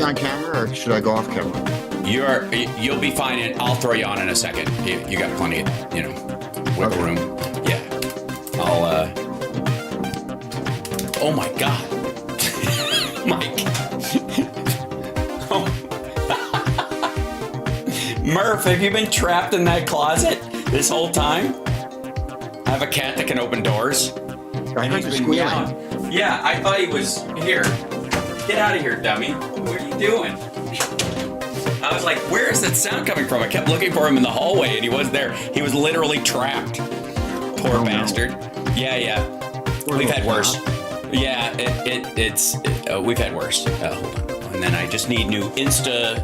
on camera, or should I go off camera? You'll be fine. And I'll throw you on in a second. You got plenty of, wiggle room. Yeah. Oh my God. Mike. Murph, have you been trapped in that closet this whole time? I have a cat that can open doors. I heard the squealing. Yeah, I thought he was here. Get out of here, dummy. What are you doing? I was like, where is that sound coming from? I kept looking for him in the hallway and he wasn't there. He was literally trapped. Poor bastard. No. Yeah. We've had worse. Yeah, we've had worse. Hold on. And then I just need new Insta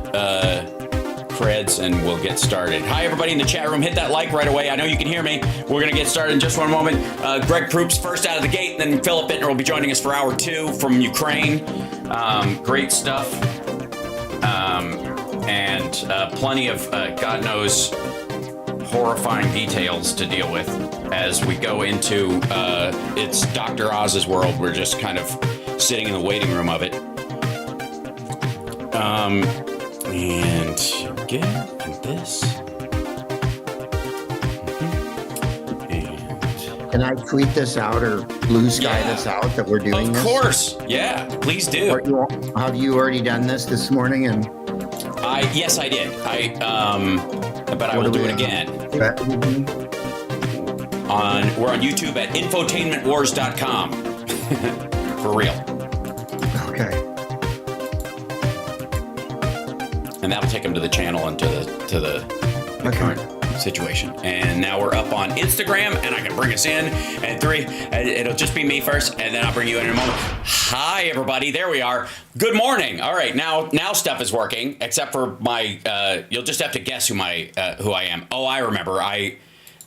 creds and we'll get started. Hi, everybody in the chat room. Hit that like right away. I know you can hear me. We're going to get started in just one moment. Greg Proops first out of the gate, and then Philip Bittner will be joining us for hour 2 from Ukraine. Great stuff. And plenty of, God knows, horrifying details to deal with as we go into it's Dr. Oz's world. We're just kind of sitting in the waiting room of it. And again, and this. And can I tweet this out or blue sky this out that we're doing this? Of course. Yeah, please do. Have you already done this morning? And yes, I did. But I will do it again. We're on YouTube at infotainmentwars.com. For real. Okay. And that'll take them to the channel and to the current situation. And now we're up on Instagram, and I can bring us in. And 3, it'll just be me first, and then I'll bring you in a moment. Hi, everybody. There we are. Good morning. All right, now stuff is working, except for my. You'll just have to guess who I am. Oh, I remember.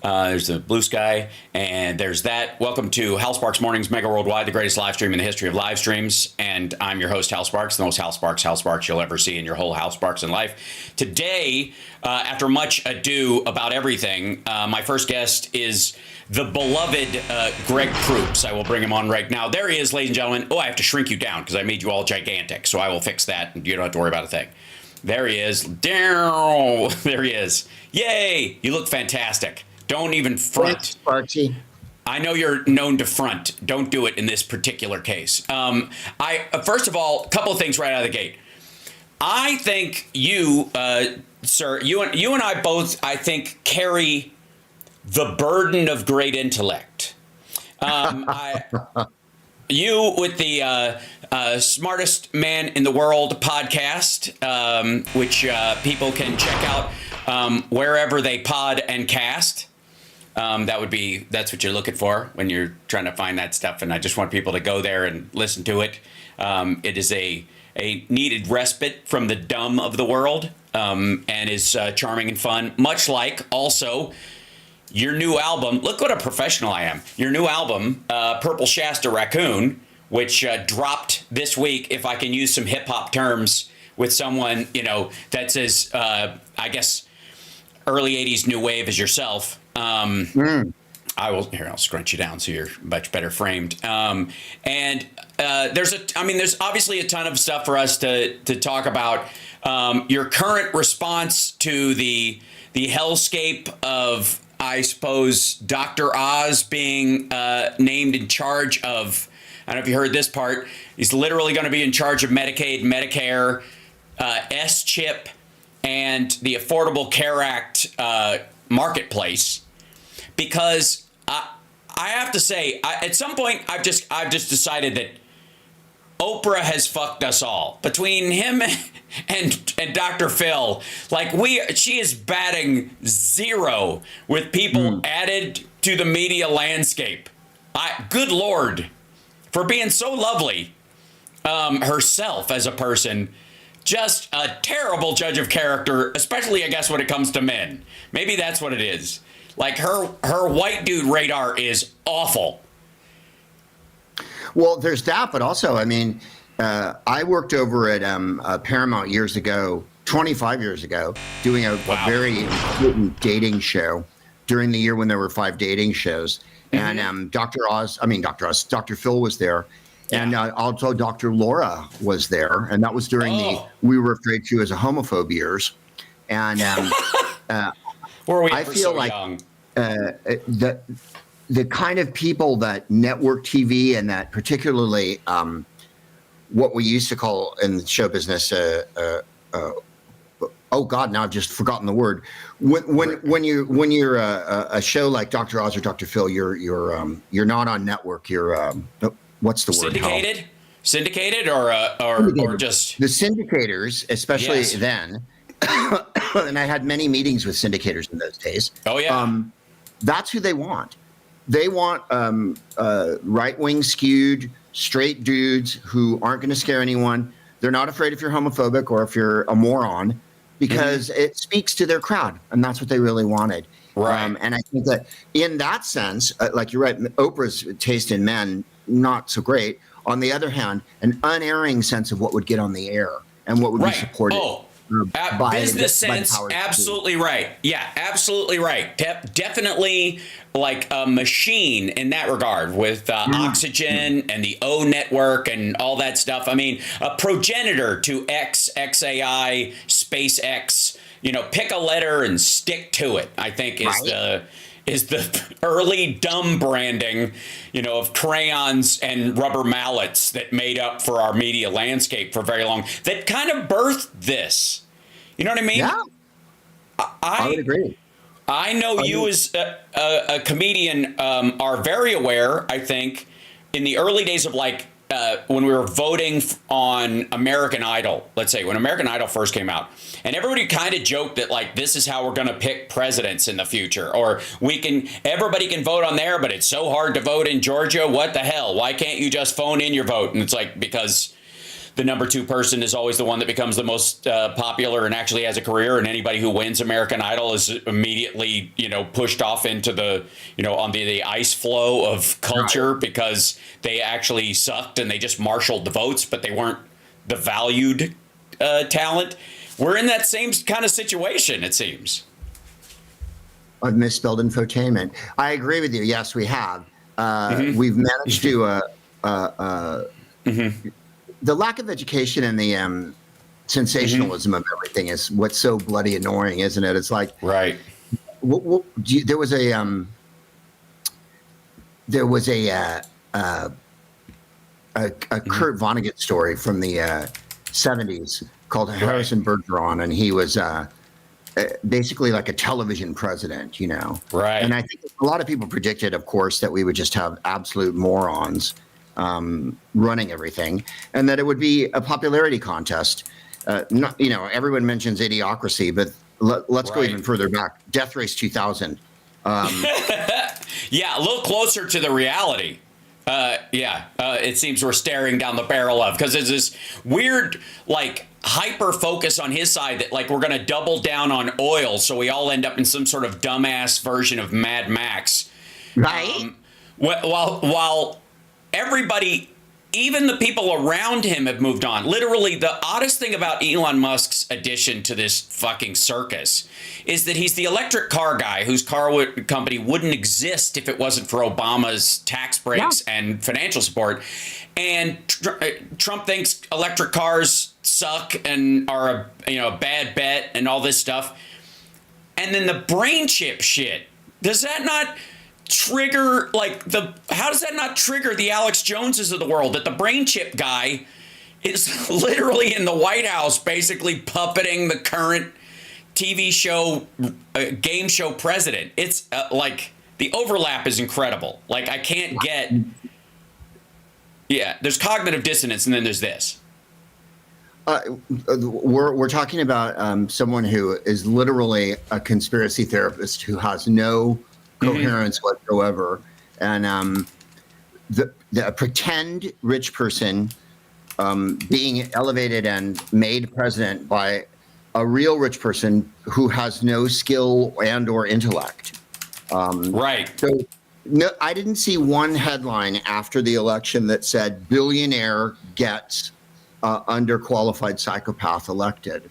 There's the blue sky, and there's that. Welcome to HAL Sparks Mornings Mega Worldwide, the greatest live stream in the history of live streams. And I'm your host, HAL Sparks, the most HAL Sparks you'll ever see in your whole HAL Sparks in life. Today, after much ado about everything, my first guest is the beloved Greg Proops. I will bring him on right now. There he is, ladies and gentlemen. Oh, I have to shrink you down because I made you all gigantic, so I will fix that, and you don't have to worry about a thing. There he is. There he is. Yay! You look fantastic. Don't even front. Thanks, Sparksy. I know you're known to front. Don't do it in this particular case. First of all, a couple of things right out of the gate. I think you, sir, you and I both, I think, carry the burden of great intellect. You with the Smartest Man in the World podcast, which people can check out wherever they pod and cast. That's what you're looking for when you're trying to find that stuff. And I just want people to go there and listen to it. It is a needed respite from the dumb of the world, and is charming and fun, much like also your new album. Look what a professional I am. Your new album, Purple Shasta Raccoon, which dropped this week, if I can use some hip hop terms with someone, that's as, I guess, early 80s new wave as yourself. I'll scrunch you down so you're much better framed. And there's obviously a ton of stuff for us to talk about. Your current response to the hellscape of, I suppose, Dr. Oz being named in charge of, I don't know if you heard this part, he's literally going to be in charge of Medicaid, Medicare, S-chip, and the Affordable Care Act marketplace. Because I have to say, at some point, I've just decided that Oprah has fucked us all. Between him and Dr. Phil, she is batting 0 with people added to the media landscape. Good Lord, for being so lovely herself as a person. Just a terrible judge of character, especially, I guess, when it comes to men. Maybe that's what it is. Like, her white dude radar is awful. Well, there's that, but also, I worked over at Paramount years ago, 25 years ago, doing a very important dating show during the year when there were 5 dating shows. Mm-hmm. And Dr. Phil was there. And also Dr. Laura was there, and that was during the we were afraid she was a homophobe years. And I feel like the kind of people that network TV and that particularly what we used to call in the show business, oh God, now I've just forgotten the word. When you're a show like Dr. Oz or Dr. Phil, you're not on network. You're what's the word? Syndicated, or just the syndicators, especially then. And I had many meetings with syndicators in those days. Oh yeah, that's who they want. They want right-wing skewed, straight dudes who aren't going to scare anyone. They're not afraid if you're homophobic or if you're a moron, because it speaks to their crowd, and that's what they really wanted. Right. And I think that in that sense, like you're right, Oprah's taste in men, not so great. On the other hand, an unerring sense of what would get on the air and what would be supported. Business sense, absolutely right. Yeah, absolutely right. Definitely like a machine in that regard with Oxygen and the O network and all that stuff. I mean, a progenitor to XAI, SpaceX, pick a letter and stick to it, I think is the early dumb branding, of crayons and rubber mallets that made up for our media landscape for very long, that kind of birthed this. You know what I mean? Yeah. I would agree. I know you as a comedian are very aware, I think, in the early days of when we were voting on American Idol, let's say when American Idol first came out, and everybody kind of joked that this is how we're going to pick presidents in the future, or everybody can vote on there, but it's so hard to vote in Georgia. What the hell? Why can't you just phone in your vote? And it's because the number 2 person is always the one that becomes the most popular and actually has a career, and anybody who wins American Idol is immediately, pushed off into the, on the ice flow of culture because they actually sucked and they just marshaled the votes, but they weren't the valued talent. We're in that same kind of situation, it seems. I've misspelled infotainment. I agree with you. Yes, we have. We've managed to the lack of education and the sensationalism of everything is what's so bloody annoying, isn't it? It's like right. There was a Kurt Vonnegut story from the 70s called Harrison Bergeron, and he was basically like a television president, Right. And I think a lot of people predicted, of course, that we would just have absolute morons running everything, and that it would be a popularity contest. Everyone mentions Idiocracy, but let's go even further back. Death Race 2000. Yeah, a little closer to the reality. It seems we're staring down the barrel of, because there's this weird, hyper focus on his side that, we're going to double down on oil, so we all end up in some sort of dumbass version of Mad Max. Right. While everybody, even the people around him, have moved on. Literally, the oddest thing about Elon Musk's addition to this fucking circus is that he's the electric car guy whose company wouldn't exist if it wasn't for Obama's tax breaks and financial support. And Trump thinks electric cars suck and are a bad bet and all this stuff. And then the brain chip shit. Does that not trigger how does that not trigger the Alex Joneses of the world, that the brain chip guy is literally in the White House basically puppeting the current TV show game show president? It's the overlap is incredible. I can't get there's cognitive dissonance, and then there's this. We're talking about someone who is literally a conspiracy theorist who has no coherence whatsoever, and the pretend rich person being elevated and made president by a real rich person who has no skill and or intellect. Right. So no, I didn't see one headline after the election that said billionaire gets underqualified psychopath elected.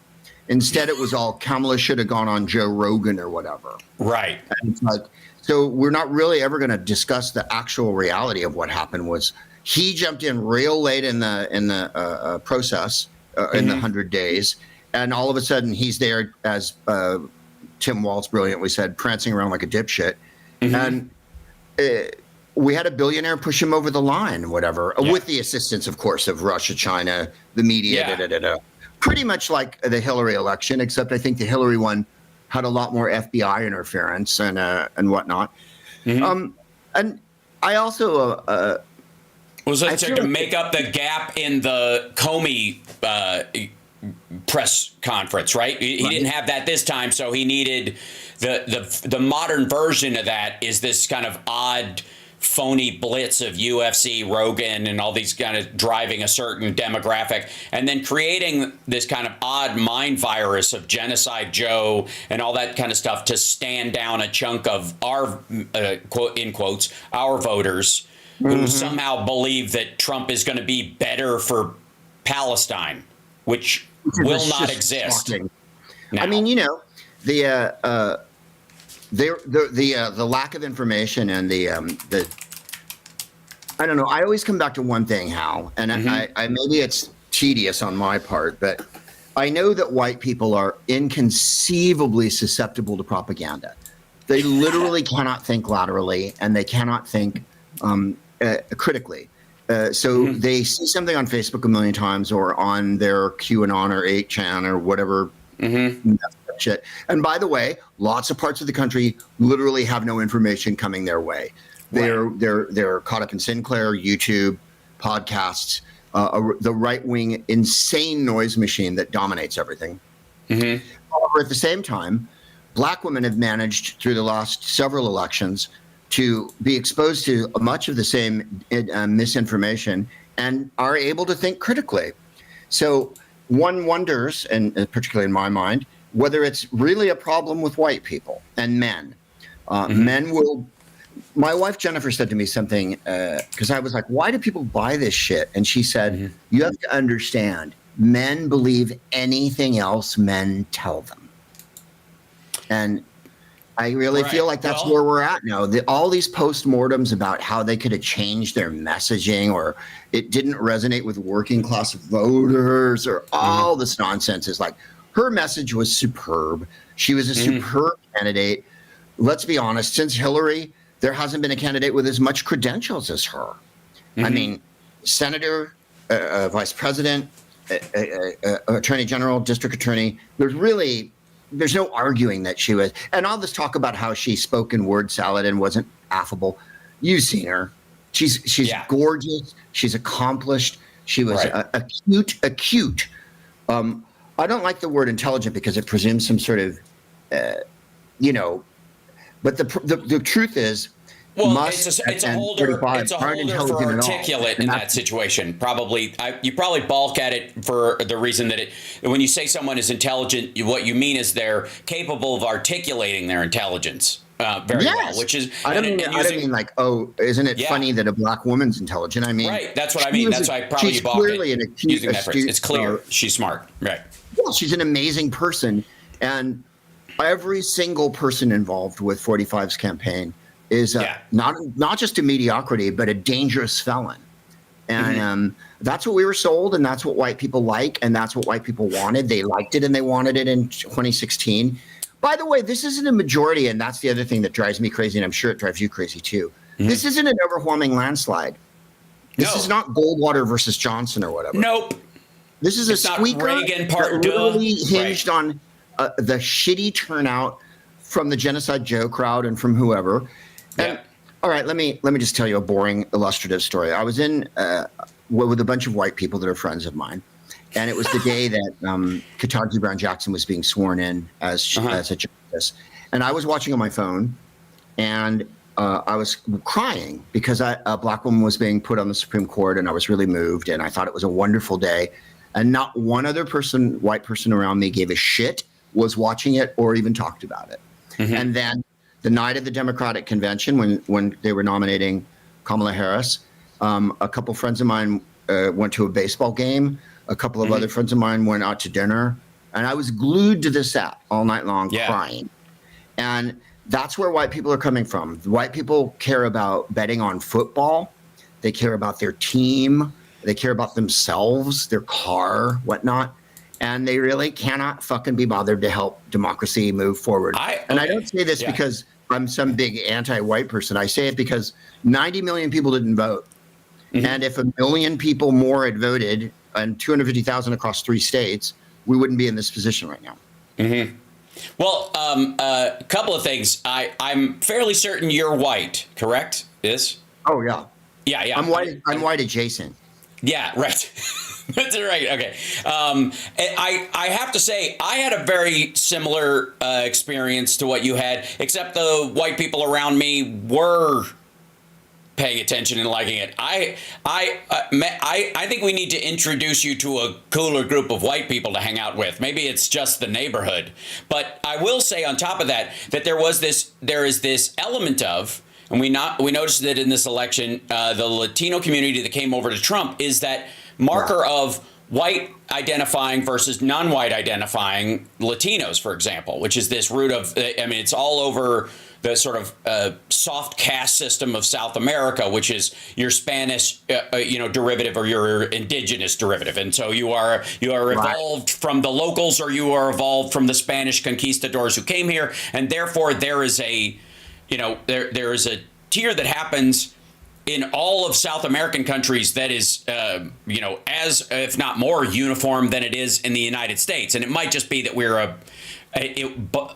Instead, it was all Kamala should have gone on Joe Rogan or whatever. Right. And it's so we're not really ever going to discuss the actual reality of what happened. Was he jumped in real late in the process in the 100 days, and all of a sudden he's there as Tim Walz brilliantly said, prancing around like a dipshit, and we had a billionaire push him over the line, whatever, with the assistance, of course, of Russia, China, the media, pretty much like the Hillary election, except I think the Hillary one had a lot more FBI interference and whatnot. And I also was it to make up the gap in the Comey press conference, right? He didn't have that this time, so he needed the modern version of that is this kind of odd, phony blitz of UFC, Rogan, and all these kind of driving a certain demographic, and then creating this kind of odd mind virus of Genocide Joe and all that kind of stuff to stand down a chunk of our, quote in quotes, our voters who somehow believe that Trump is going to be better for Palestine, which will not exist. I mean, you know, the lack of information and the I don't know. I always come back to one thing, Hal, and I maybe it's tedious on my part, but I know that white people are inconceivably susceptible to propaganda. They literally cannot think laterally, and they cannot think critically. So they see something on Facebook a million times, or on their QAnon or 8chan or whatever shit. And by the way, lots of parts of the country literally have no information coming their way. They're caught up in Sinclair, YouTube, podcasts, the right wing insane noise machine that dominates everything. However, at the same time, black women have managed through the last several elections to be exposed to much of the same misinformation and are able to think critically. So one wonders, and particularly in my mind, whether it's really a problem with white people and men. Men will. My wife Jennifer said to me something, because I was like, why do people buy this shit? And she said, you have to understand, men believe anything else men tell them. And I really feel like that's where we're at now. All these postmortems about how they could have changed their messaging, or it didn't resonate with working class voters, or all this nonsense is like, her message was superb. She was a superb candidate. Let's be honest, since Hillary, there hasn't been a candidate with as much credentials as her. I mean, senator, vice president, attorney general, district attorney. There's no arguing that she was. And all this talk about how she spoke in word salad and wasn't affable. You've seen her. She's gorgeous. She's accomplished. She was acute. I don't like the word intelligent because it presumes some sort of, but the truth is, it's a holder for articulate in that situation. You probably balk at it for the reason that when you say someone is intelligent, what you mean is they're capable of articulating their intelligence very well. Which is I don't mean like, oh, isn't it funny that a black woman's intelligent? I mean, that's what I mean. That's why probably you balk at using that phrase. It's clear she's smart, right? Well, she's an amazing person, and every single person involved with 45's campaign is not just a mediocrity, but a dangerous felon. And that's what we were sold, and that's what white people like, and that's what white people wanted. They liked it, and they wanted it in 2016. By the way, this isn't a majority, and that's the other thing that drives me crazy, and I'm sure it drives you crazy too. This isn't an overwhelming landslide. This is not Goldwater versus Johnson or whatever. Nope. This is a squeaker that literally hinged on the shitty turnout from the Genocide Joe crowd and from whoever. And, all right, let me just tell you a boring illustrative story. I was in with a bunch of white people that are friends of mine, and it was the day that Ketanji Brown Jackson was being sworn in as a justice. And I was watching on my phone, and I was crying because a black woman was being put on the Supreme Court, and I was really moved, and I thought it was a wonderful day. And not one other person, white person around me gave a shit, was watching it, or even talked about it. And then the night of the Democratic convention, when they were nominating Kamala Harris, a couple friends of mine went to a baseball game. A couple of other friends of mine went out to dinner. And I was glued to the set all night long crying. And that's where white people are coming from. White people care about betting on football. They care about their team. They care about themselves, their car, whatnot. And they really cannot fucking be bothered to help democracy move forward. I don't say this because I'm some big anti-white person. I say it because 90 million people didn't vote. And if 1 million people more had voted and 250,000 across 3 states, we wouldn't be in this position right now. Well, a couple of things. I'm fairly certain you're white, correct? Yes? Oh, yeah. Yeah. I'm white adjacent. Yeah, right. That's right. Okay. I have to say, I had a very similar experience to what you had, except the white people around me were paying attention and liking it. I think we need to introduce you to a cooler group of white people to hang out with. Maybe it's just the neighborhood. But I will say on top of that, that there is this element of, and we noticed that in this election, the Latino community that came over to Trump is that marker of white identifying versus non-white identifying Latinos, for example, which is this root of, I mean, it's all over the sort of soft caste system of South America, which is your Spanish, derivative or your indigenous derivative. And so you are evolved from the locals, or you are evolved from the Spanish conquistadors who came here. And therefore there is a, there is a tier that happens in all of South American countries that is, as if not more uniform than it is in the United States. And it might just be that we're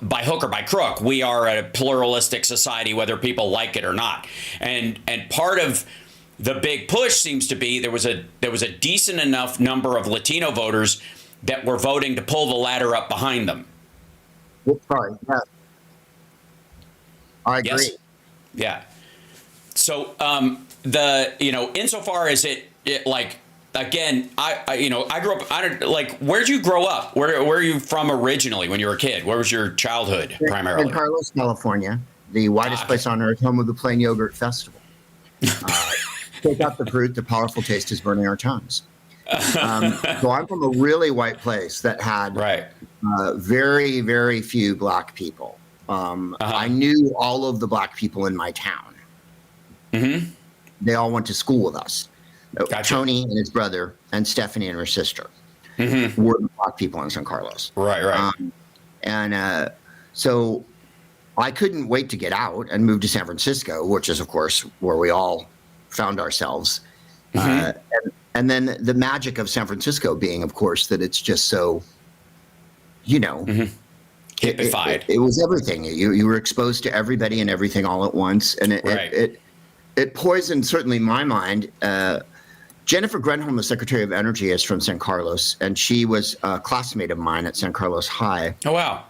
by hook or by crook, we are a pluralistic society, whether people like it or not. And part of the big push seems to be there was a decent enough number of Latino voters that were voting to pull the ladder up behind them. Sorry. Yeah. I agree. Yes? Yeah. So insofar as it like, again, I grew up, where'd you grow up? Where are you from originally when you were a kid? Where was your childhood primarily? In Carlos, California, the whitest place on earth, home of the Plain Yogurt Festival. Take out the fruit, the powerful taste is burning our tongues. So I'm from a really white place that had very, very few black people. I knew all of the black people in my town. They all went to school with us. Gotcha. Tony and his brother and Stephanie and her sister were the black people in San Carlos. Right. So I couldn't wait to get out and move to San Francisco, which is, of course, where we all found ourselves. And then the magic of San Francisco being, of course, that it's just so, Hipified. It was everything. You were exposed to everybody and everything all at once. And it poisoned, certainly my mind. Jennifer Grenholm, the Secretary of Energy, is from San Carlos, and she was a classmate of mine at San Carlos High. Oh, wow.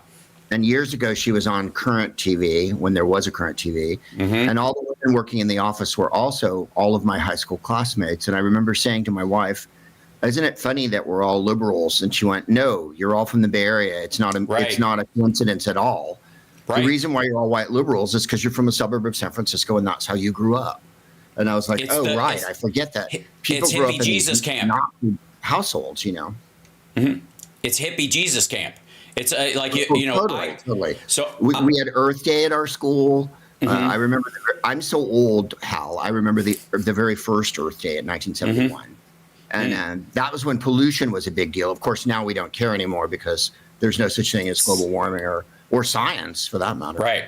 And years ago, she was on Current TV, when there was a Current TV. And all the women working in the office were also all of my high school classmates. And I remember saying to my wife, isn't it funny that we're all liberals? And she went, no, you're all from the Bay Area. It's not a coincidence at all. The reason why you're all white liberals is because you're from a suburb of San Francisco, and that's how you grew up. And I was like, I forget that. People grew up in Jesus camp. Nazi households, It's hippie Jesus camp. It's Totally. So we had Earth Day at our school. I remember. I'm so old, Hal. I remember the very first Earth Day in 1971, and that was when pollution was a big deal. Of course, now we don't care anymore because there's no such thing as global warming or science, for that matter. Right.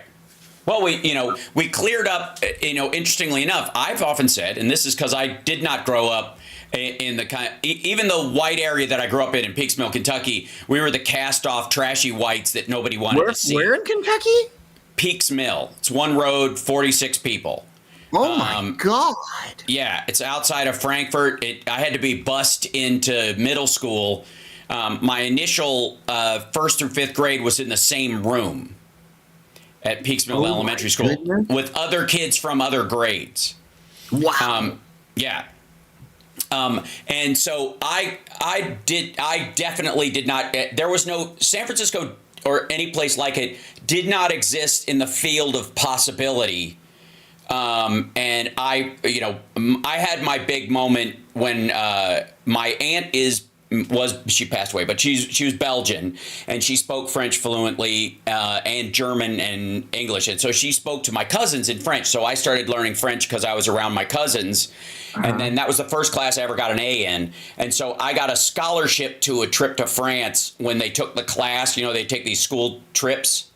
Well, we cleared up, interestingly enough, I've often said, and this is because I did not grow up in the even the white area that I grew up in Peeks Mill, Kentucky, we were the cast off trashy whites that nobody wanted to see. Where in Kentucky? Peeks Mill. It's one road, 46 people. Oh my God. Yeah, it's outside of Frankfurt. I had to be bussed into middle school. My initial 1st through 5th grade was in the same room at Peeks Mill Elementary School with other kids from other grades. Wow. And so I definitely did not. There was no San Francisco or any place like it did not exist in the field of possibility. And I had my big moment when my aunt is she passed away, but she was Belgian, and she spoke French fluently, and German and English, and so she spoke to my cousins in French. So I started learning French because I was around my cousins, and then that was the first class I ever got an A in, and so I got a scholarship to a trip to France when they took the class. You know, they take these school trips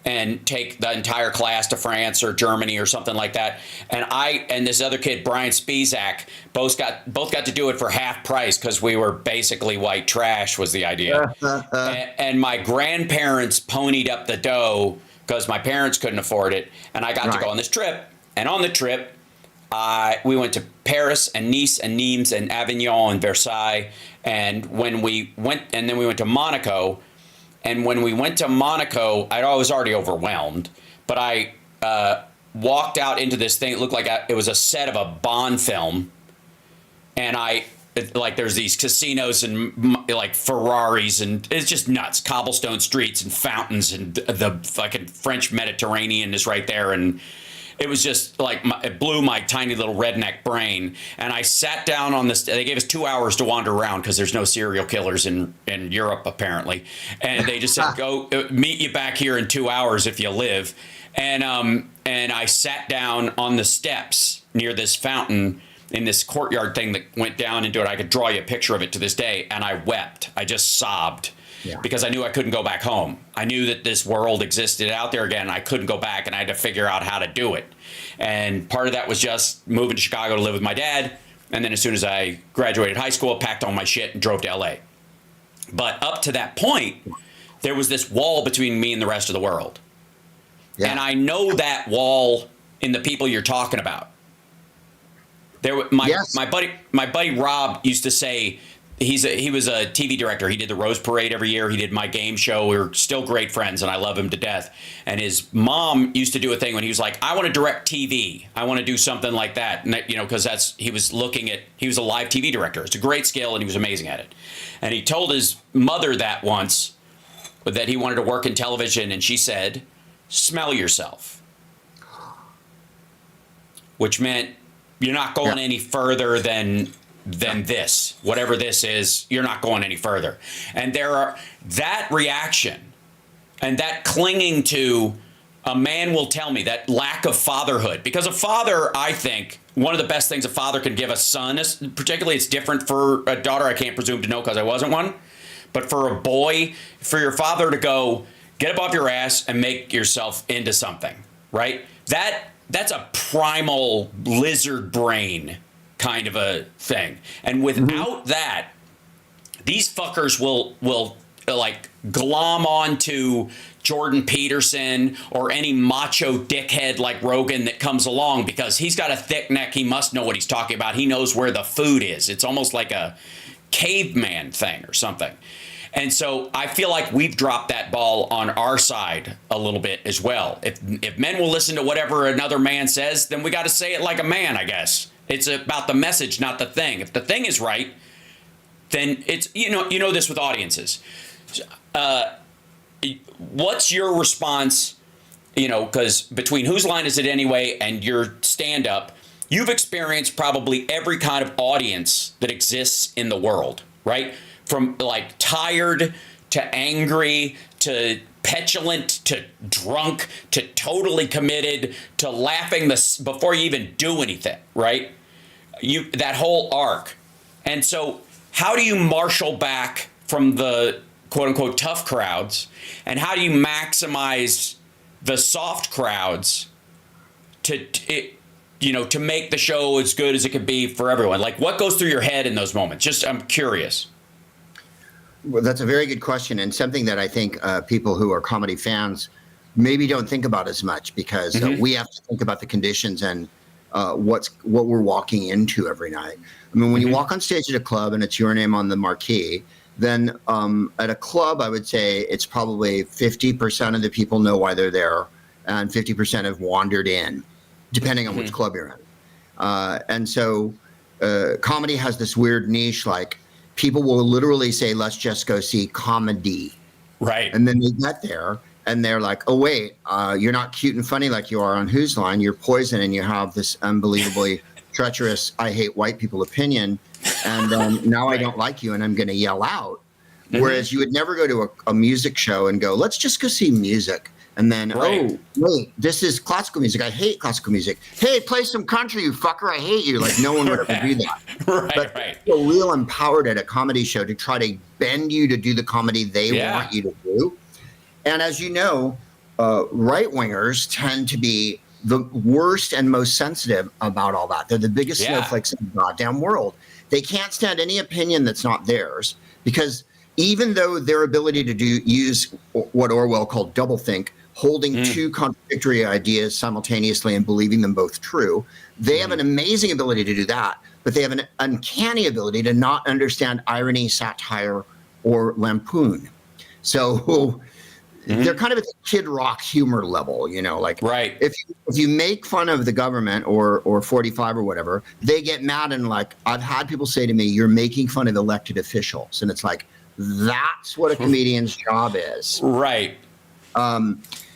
and take the entire class to France or Germany or something like that. And I and this other kid, Brian Spizak, both got to do it for half price because we were basically white trash was the idea. And my grandparents ponied up the dough because my parents couldn't afford it. And I got to go on this trip. And on the trip, we went to Paris and Nice and Nimes and Avignon and Versailles. And when we went, and then we went to Monaco. And when we went to Monaco, I was already overwhelmed, but I walked out into this thing. It looked like it was a set of a Bond film. And there's these casinos and like Ferraris, and it's just nuts. Cobblestone streets and fountains, and the fucking French Mediterranean is right there. And it was just like, it blew my tiny little redneck brain. And I sat down on this. They gave us 2 hours to wander around because there's no serial killers in Europe, apparently. And they just said, go meet you back here in 2 hours if you live. And I sat down on the steps near this fountain in this courtyard thing that went down into it. I could draw you a picture of it to this day. And I wept. I just sobbed. Yeah. Because I knew I couldn't go back home. I knew that this world existed out there again. I couldn't go back, and I had to figure out how to do it. And part of that was just moving to Chicago to live with my dad. And then as soon as I graduated high school, I packed all my shit and drove to LA. But up to that point, there was this wall between me and the rest of the world. Yeah. And I know that wall in the people you're talking about. My buddy Rob used to say, he was a TV director. He did the Rose Parade every year. He did my game show. We were still great friends, and I love him to death. And his mom used to do a thing when he was like, I want to direct TV. I want to do something like that. And, you know, because he was a live TV director. It's a great skill, and he was amazing at it. And he told his mother that once, that he wanted to work in television, and she said, smell yourself. Which meant you're not going any further than this, whatever this is, you're not going any further. And that reaction and that clinging to a man will tell me, that lack of fatherhood, because a father, I think one of the best things a father can give a son is, particularly it's different for a daughter. I can't presume to know because I wasn't one, but for a boy, for your father to go, get up off your ass and make yourself into something, right? That's a primal lizard brain kind of a thing. And without that, these fuckers will like glom onto Jordan Peterson or any macho dickhead like Rogan that comes along because he's got a thick neck. He must know what he's talking about. He knows where the food is. It's almost like a caveman thing or something. And so I feel like we've dropped that ball on our side a little bit as well. If men will listen to whatever another man says, then we got to say it like a man, I guess. It's about the message, not the thing. If the thing is right, then it's, you know this with audiences. What's your response, because between Whose Line Is It Anyway and your stand-up, you've experienced probably every kind of audience that exists in the world, right? From like tired to angry to petulant to drunk to totally committed to laughing before you even do anything, right? That whole arc. And so how do you marshal back from the quote unquote tough crowds, and how do you maximize the soft crowds to make the show as good as it could be for everyone? Like, what goes through your head in those moments? Just, I'm curious. Well, that's a very good question, and something that I think people who are comedy fans maybe don't think about as much, because we have to think about the conditions and what we're walking into every night. I mean, when you walk on stage at a club and it's your name on the marquee, then at a club, I would say it's probably 50% of the people know why they're there, and 50% have wandered in, depending on which club you're in. And so comedy has this weird niche, like, people will literally say, let's just go see comedy. Right. And then they get there and they're like, oh, wait, you're not cute and funny like you are on Whose Line. You're poison, and you have this unbelievably treacherous, I hate white people opinion. and now I don't like you, and I'm going to yell out. Whereas you would never go to a music show and go, let's just go see music. And then, oh, wait, this is classical music. I hate classical music. Hey, play some country, you fucker. I hate you. Like, no one would ever do that. But people feel empowered at a comedy show to try to bend you to do the comedy they want you to do. And as you know, right-wingers tend to be the worst and most sensitive about all that. They're the biggest snowflakes in the goddamn world. They can't stand any opinion that's not theirs, because even though their ability to use what Orwell called doublethink, holding two contradictory ideas simultaneously and believing them both true, they have an amazing ability to do that, but they have an uncanny ability to not understand irony, satire, or lampoon. So they're kind of at the Kid Rock humor level, you know, like if you make fun of the government or 45 or whatever, they get mad, and like, I've had people say to me, you're making fun of elected officials. And it's like, that's what a comedian's job is. Right.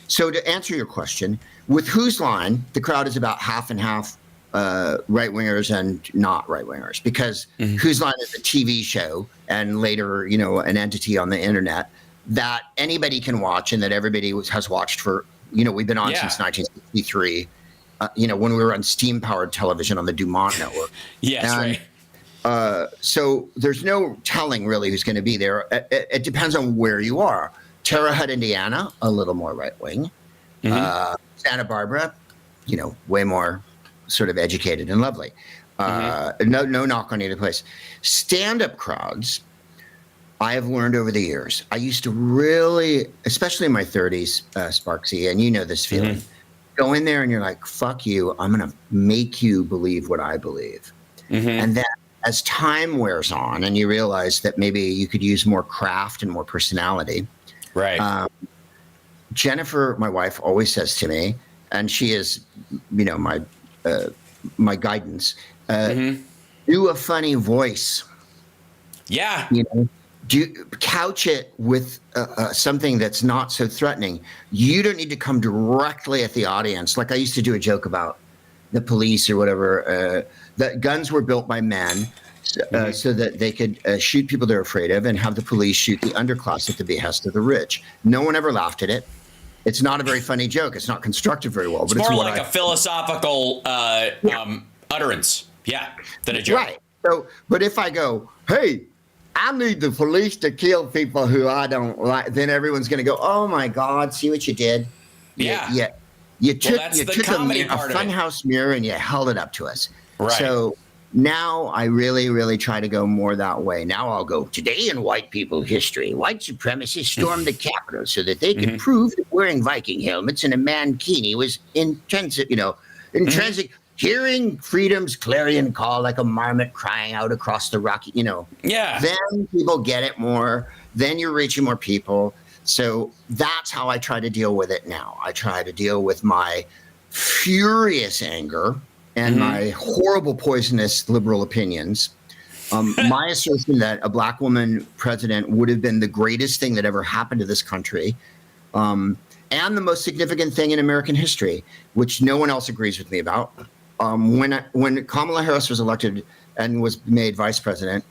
So to answer your question, with Whose Line, the crowd is about half and half right-wingers and not right-wingers, because Whose Line is a TV show and later, you know, an entity on the internet that anybody can watch and that everybody has watched for, you know, we've been on since 1963, you know, when we were on steam-powered television on the Dumont network. So there's no telling really who's going to be there. It depends on where you are. Terre Haute, Indiana, a little more right-wing. Santa Barbara, you know, way more sort of educated and lovely. No knock on either place. Stand-up crowds, I have learned over the years. I used to really, especially in my 30s, Sparksy, and you know this feeling, go in there and you're like, fuck you, I'm going to make you believe what I believe. And then as time wears on and you realize that maybe you could use more craft and more personality. Jennifer, my wife, always says to me, and she is, you know, my guidance, do a funny voice. You know, couch it with something that's not so threatening. You don't need to come directly at the audience. Like I used to do a joke about the police or whatever, that guns were built by men so that they could shoot people they're afraid of and have the police shoot the underclass at the behest of the rich. No one ever laughed at it. It's not a very funny joke. It's not constructed very well. It's but more it's like a philosophical utterance, than a joke. Right. So, but if I go, hey, I need the police to kill people who I don't like, then everyone's going to go, oh my God, see what you did? You took a funhouse mirror and you held it up to us. So now I really, really try to go more that way. Now I'll go, today in white people history, white supremacists stormed the Capitol so that they could prove that wearing Viking helmets and a mankini was intrinsic, hearing freedom's clarion call like a marmot crying out across the rocky, then people get it more. Then you're reaching more people. So that's how I try to deal with it now. I try to deal with my furious anger and my horrible, poisonous liberal opinions. My assertion that a black woman president would have been the greatest thing that ever happened to this country, and the most significant thing in American history, which no one else agrees with me about. When Kamala Harris was elected and was made vice president,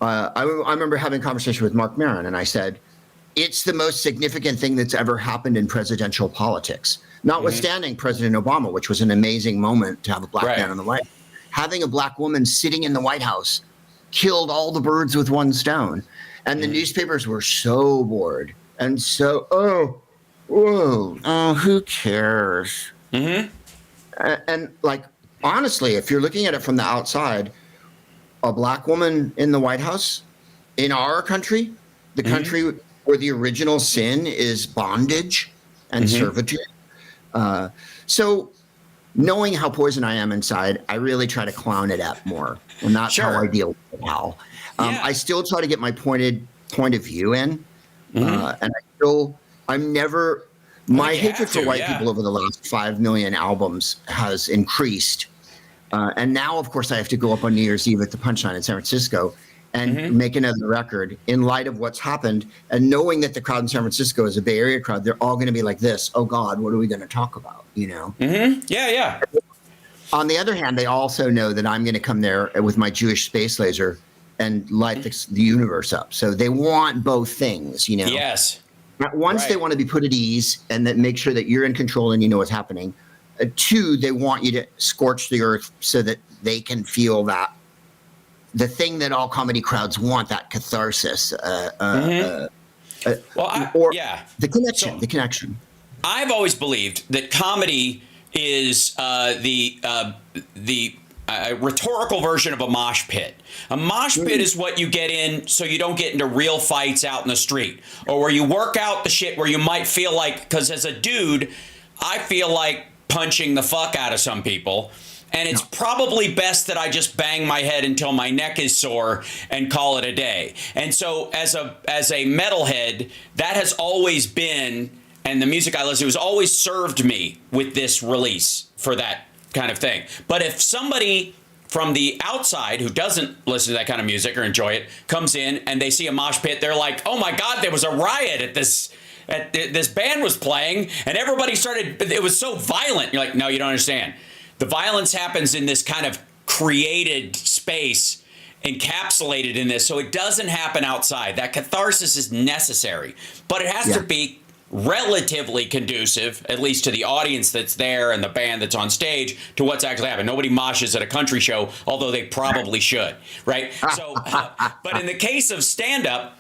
I remember having a conversation with Mark Maron, and I said, it's the most significant thing that's ever happened in presidential politics. Notwithstanding President Obama, which was an amazing moment to have a black man in the White House. Having a black woman sitting in the White House killed all the birds with one stone. And the newspapers were so bored. And so, who cares? And like, honestly, if you're looking at it from the outside, a black woman in the White House in our country, the country where the original sin is bondage and servitude. So knowing how poison I am inside, I really try to clown it up more. And that's how I deal with it now. I still try to get my point of view in. And my hatred for white people over the last 5 million albums has increased. And now, of course, I have to go up on New Year's Eve at the Punchline in San Francisco and make another record in light of what's happened. And knowing that the crowd in San Francisco is a Bay Area crowd, they're all going to be like this. Oh, God, what are we going to talk about? On the other hand, they also know that I'm going to come there with my Jewish space laser and light the universe up. So they want both things, you know. Yes. Once they want to be put at ease and that make sure that you're in control and you know what's happening. Two, they want you to scorch the earth so that they can feel that the thing that all comedy crowds want, that catharsis. The connection. I've always believed that comedy is the rhetorical version of a mosh pit. A mosh pit is what you get in so you don't get into real fights out in the street, or where you work out the shit where you might feel like, because as a dude, I feel like punching the fuck out of some people. And it's probably best that I just bang my head until my neck is sore and call it a day. And so as a metalhead, that has always been, and the music I listen to has always served me with this release for that kind of thing. But if somebody from the outside who doesn't listen to that kind of music or enjoy it comes in and they see a mosh pit, they're like, oh my God, there was a riot at this band was playing and everybody started, it was so violent. You're like, no, you don't understand. The violence happens in this kind of created space, encapsulated in this, so it doesn't happen outside. That catharsis is necessary, but it has to be relatively conducive, at least to the audience that's there and the band that's on stage, to what's actually happening. Nobody moshes at a country show, although they probably should, right? So, but in the case of stand-up,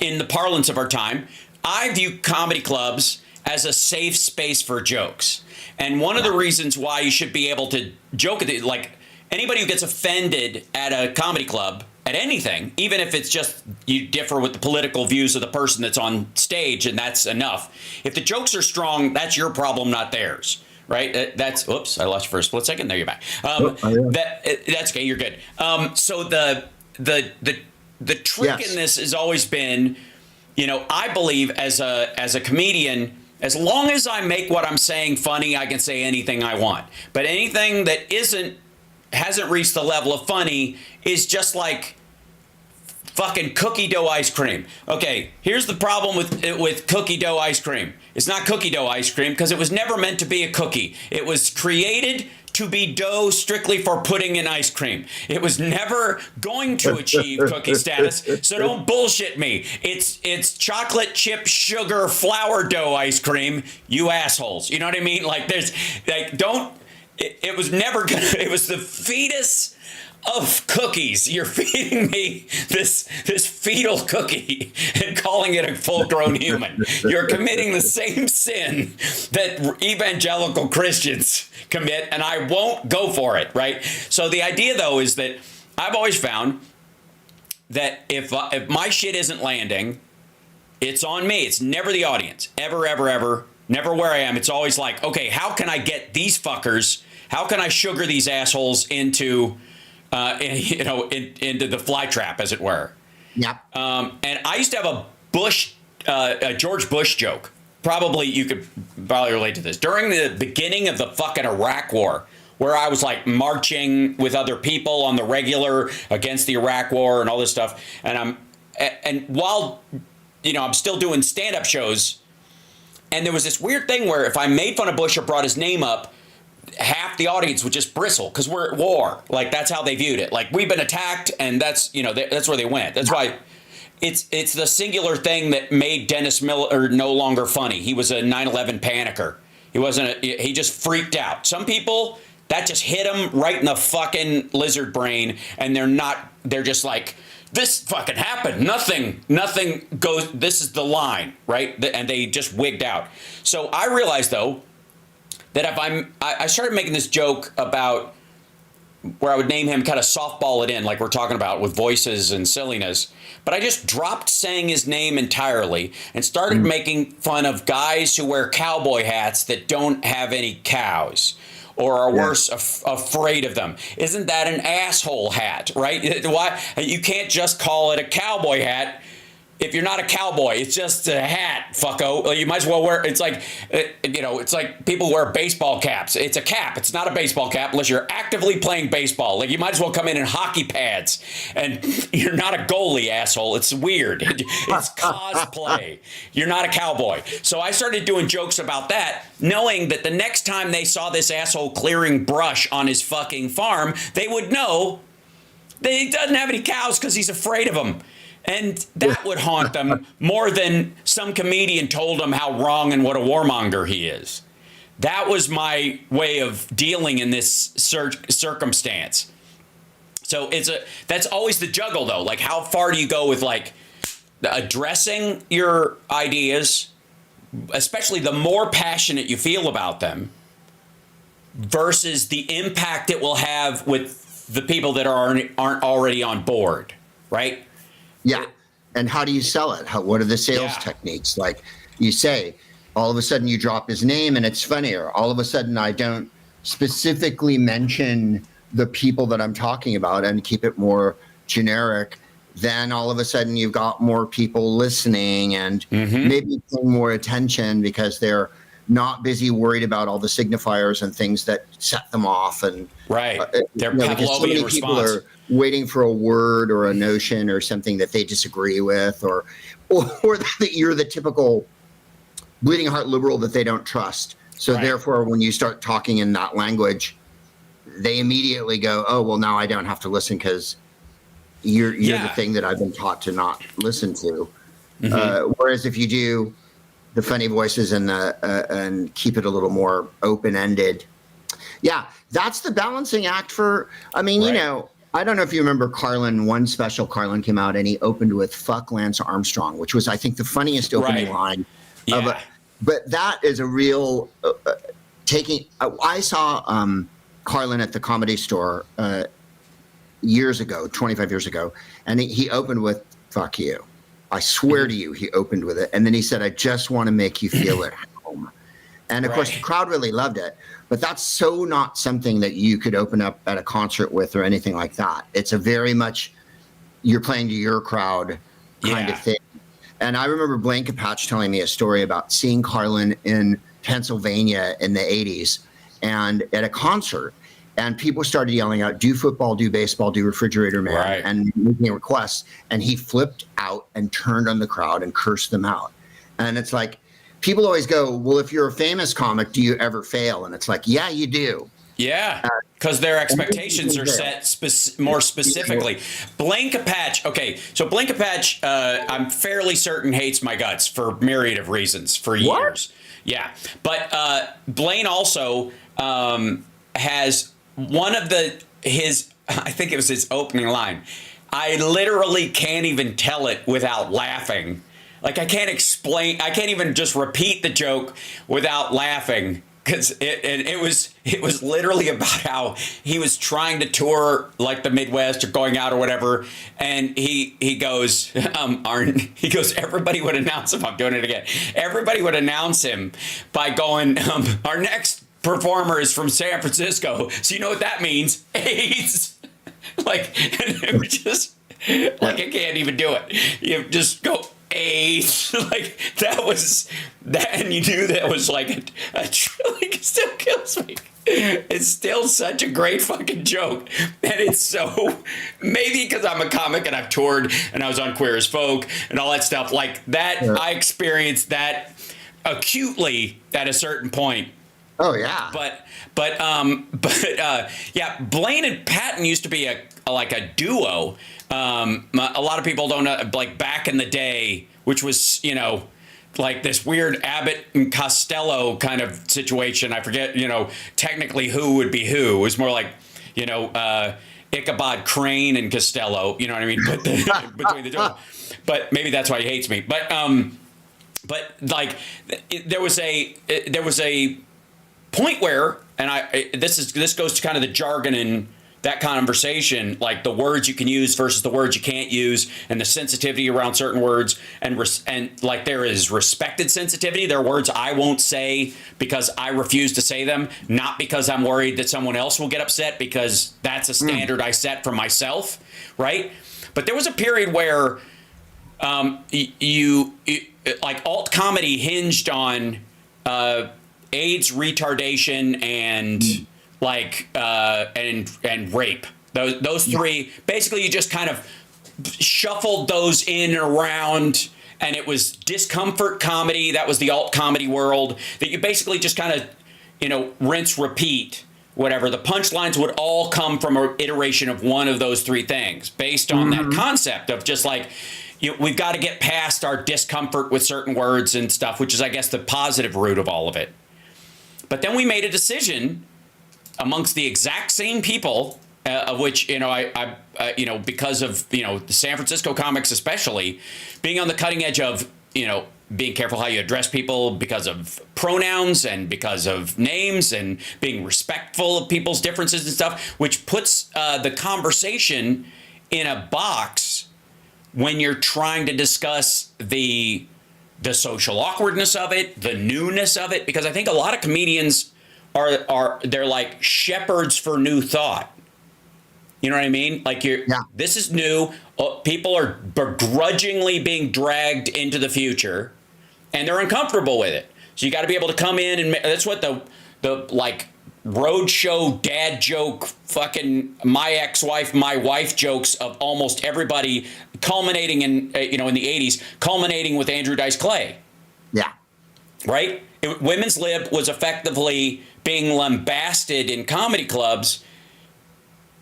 in the parlance of our time, I view comedy clubs as a safe space for jokes. And one of the reasons why you should be able to joke at it, like anybody who gets offended at a comedy club at anything, even if it's just you differ with the political views of the person that's on stage, and that's enough. If the jokes are strong, that's your problem, not theirs, right? That's, oops, I lost you for a split second. There you're back. That's okay. You're good. So the trick in this has always been, you know, I believe as a comedian, as long as I make what I'm saying funny, I can say anything I want. But anything that hasn't reached the level of funny is just like fucking cookie dough ice cream. Okay, here's the problem with cookie dough ice cream. It's not cookie dough ice cream because it was never meant to be a cookie. It was created to be dough strictly for pudding and ice cream. It was never going to achieve cookie status, so don't bullshit me. It's chocolate chip sugar flour dough ice cream, you assholes. You know what I mean? Like it was never gonna, it was the fetus of cookies. You're feeding me this fetal cookie and calling it a full-grown human. You're committing the same sin that evangelical Christians commit, and I won't go for it, right? So the idea, though, is that I've always found that if my shit isn't landing, it's on me. It's never the audience. Ever, ever, ever. Never where I am. It's always like, okay, how can I get these fuckers, how can I sugar these assholes into into the fly trap, as it were. Yeah. And I used to have a George Bush joke. Probably you could relate to this. During the beginning of the fucking Iraq War, where I was like marching with other people on the regular against the Iraq War and all this stuff, and while I'm still doing stand-up shows, and there was this weird thing where if I made fun of Bush or brought his name up, half the audience would just bristle because we're at war. Like that's how they viewed it. Like we've been attacked, and that's that's where they went. That's why it's the singular thing that made Dennis Miller no longer funny. He was a 9/11 panicker. He just freaked out. Some people that just hit them right in the fucking lizard brain, and they're just like, this fucking happened. Nothing goes. This is the line, right? And they just wigged out. So I realized though, that if I started making this joke about where I would name him, kind of softball it in, like we're talking about with voices and silliness. But I just dropped saying his name entirely and started making fun of guys who wear cowboy hats that don't have any cows or are worse, afraid of them. Isn't that an asshole hat, right? Why you can't just call it a cowboy hat if you're not a cowboy. It's just a hat, fucko. You might as well wear, it's like, it's like people wear baseball caps. It's a cap. It's not a baseball cap unless you're actively playing baseball. Like you might as well come in hockey pads, and you're not a goalie, asshole. It's weird. It's cosplay. You're not a cowboy. So I started doing jokes about that, knowing that the next time they saw this asshole clearing brush on his fucking farm, they would know He doesn't have any cows because he's afraid of them. And that would haunt them more than some comedian told him how wrong and what a warmonger he is. That was my way of dealing in this circumstance. So that's always the juggle, though. Like, how far do you go with, like, addressing your ideas, especially the more passionate you feel about them, versus the impact it will have with the people that aren't already on board, right? Yeah. And how do you sell it? What are the sales techniques? Like you say, all of a sudden you drop his name and it's funnier. All of a sudden I don't specifically mention the people that I'm talking about and keep it more generic. Then all of a sudden you've got more people listening and maybe paying more attention because they're not busy worried about all the signifiers and things that set them off. And they're Pavlovian response. People are waiting for a word or a notion or something that they disagree with, or that you're the typical bleeding heart liberal that they don't trust. So therefore, when you start talking in that language, they immediately go, oh, well, now I don't have to listen because you're the thing that I've been taught to not listen to. Whereas if you do the funny voices and keep it a little more open-ended, that's the balancing act for, I mean, you know, I don't know if you remember Carlin, one special Carlin came out and he opened with "Fuck Lance Armstrong," which was, I think, the funniest opening line. But that is a real taking. I saw Carlin at the Comedy Store years ago, 25 years ago, and he opened with "Fuck you." I swear to you, he opened with it. And then he said, "I just want to make you feel at home." And of course, the crowd really loved it. But that's so not something that you could open up at a concert with or anything like that. It's a very much you're playing to your crowd kind of thing. And I remember Blaine Capatch telling me a story about seeing Carlin in Pennsylvania in the 80s and at a concert. And people started yelling out, "Do football, do baseball, do refrigerator man," and making requests. And he flipped out and turned on the crowd and cursed them out. And it's like, people always go, well, if you're a famous comic, do you ever fail? And it's like, yeah, you do. Yeah, because their expectations are set more specifically. Blaine Capatch, okay, so Blaine Capatch, I'm fairly certain hates my guts for a myriad of reasons for years. Yeah, but Blaine also has one of his, I think it was his opening line. I literally can't even tell it without laughing. Like, I can't even just repeat the joke without laughing, because it was literally about how he was trying to tour like the Midwest or going out or whatever, and he goes, everybody would announce him. I'm doing it again. Everybody would announce him by going, our next performer is from San Francisco. So you know what that means? AIDS. Like, and it was just like, I can't even do it. You just go, AIDS. Like, that was that, and you knew that was like like, it still kills me. It's still such a great fucking joke, and it's so, maybe because I'm a comic and I've toured and I was on Queer as Folk and all that stuff like that. I experienced that acutely at a certain point. Oh yeah. But Blaine and Patton used to be a duo. A lot of people don't know, like, back in the day, which was, you know, like this weird Abbott and Costello kind of situation. I forget, you know, technically who would be who. It was more like, you know, Ichabod Crane and Costello, you know what I mean? But between the two. But maybe that's why he hates me. But like, there was a point where, and this goes to kind of the jargon in that conversation, like the words you can use versus the words you can't use, and the sensitivity around certain words, and like, there is respected sensitivity. There are words I won't say because I refuse to say them, not because I'm worried that someone else will get upset, because that's a standard I set for myself, right? But there was a period where like, alt comedy hinged on AIDS retardation and like and rape. Those three, basically, you just kind of shuffled those in and around, and it was discomfort comedy. That was the alt comedy world, that you basically just kind of, you know, rinse, repeat whatever, the punchlines would all come from an iteration of one of those three things based on that concept of just like, we've got to get past our discomfort with certain words and stuff, which is, I guess, the positive root of all of it. But then we made a decision amongst the exact same people, of which, I because of, the San Francisco comics, especially being on the cutting edge of, being careful how you address people because of pronouns and because of names and being respectful of people's differences and stuff, which puts the conversation in a box when you're trying to discuss the social awkwardness of it, the newness of it, because I think a lot of comedians they're like shepherds for new thought. You know what I mean? Like this is new. People are begrudgingly being dragged into the future, and they're uncomfortable with it. So you got to be able to come in and that's what the like roadshow dad joke, fucking my ex-wife, my wife jokes of almost everybody, culminating in in the 80s, culminating with Andrew Dice Clay. Yeah. Right? Women's lib was effectively being lambasted in comedy clubs,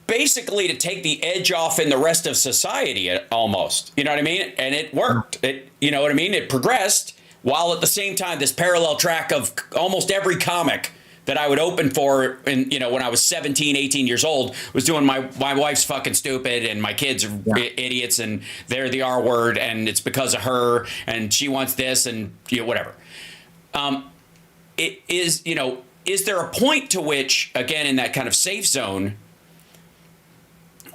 basically to take the edge off in the rest of society almost. You know what I mean? And it worked. You know what I mean? It progressed, while at the same time this parallel track of almost every comic that I would open for when I was 17, 18 years old was doing my wife's fucking stupid and my kids are idiots and they're the R word and it's because of her and she wants this and whatever. It is, is there a point to which, again, in that kind of safe zone,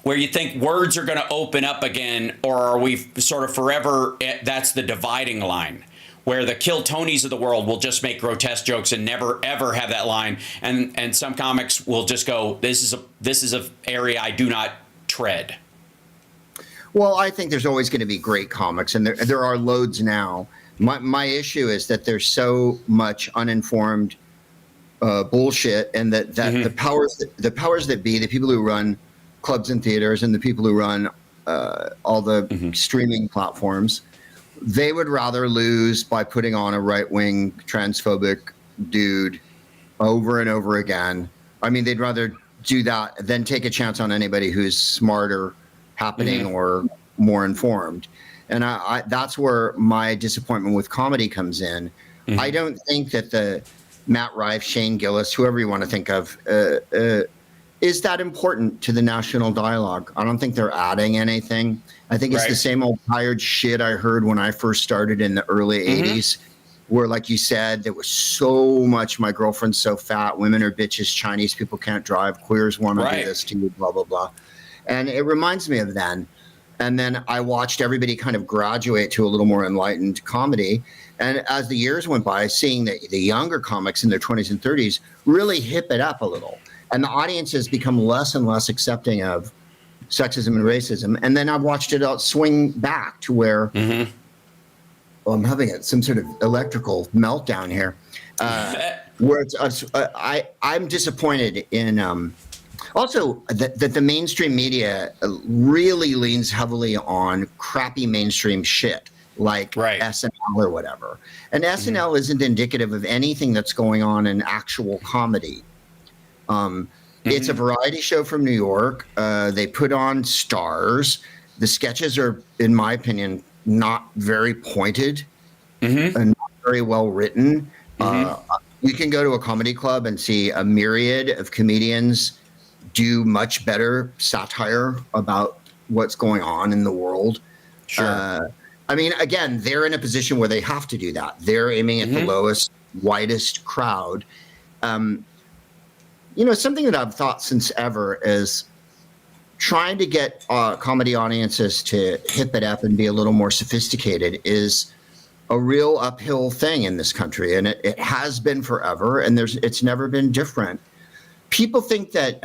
where you think words are going to open up again, or are we sort of forever, that's the dividing line, where the Kill Tonys of the world will just make grotesque jokes and never, ever have that line, and some comics will just go, this is a area I do not tread? Well, I think there's always going to be great comics, and there are loads now. My issue is that there's so much uninformed bullshit, and that the powers that be, the people who run clubs and theaters and the people who run all the streaming platforms, they would rather lose by putting on a right-wing transphobic dude over and over again. I mean, they'd rather do that than take a chance on anybody who's smarter, happening, or more informed. And I that's where my disappointment with comedy comes in. I don't think that the Matt Rife, Shane Gillis, whoever you want to think of, is that important to the national dialogue. I don't think they're adding anything. I think it's the same old tired shit I heard when I first started in the early 80s, where, like you said, there was so much, my girlfriend's so fat, women are bitches, Chinese people can't drive, queers want to do this to you, blah, blah, blah. And it reminds me of then. And then I watched everybody kind of graduate to a little more enlightened comedy. And as the years went by, seeing the younger comics in their 20s and 30s really hip it up a little. And the audience has become less and less accepting of sexism and racism. And then I've watched it out swing back to where I'm having some sort of electrical meltdown here. Where I'm disappointed in also that the mainstream media really leans heavily on crappy mainstream shit like SNL or whatever. And SNL isn't indicative of anything that's going on in actual comedy. It's a variety show from New York. They put on stars. The sketches are, in my opinion, not very pointed and not very well written. You can go to a comedy club and see a myriad of comedians do much better satire about what's going on in the world. Sure. I mean, again, they're in a position where they have to do that. They're aiming at the lowest, widest crowd. Something that I've thought since ever is trying to get comedy audiences to hip it up and be a little more sophisticated is a real uphill thing in this country. And it has been forever, and it's never been different. People think that,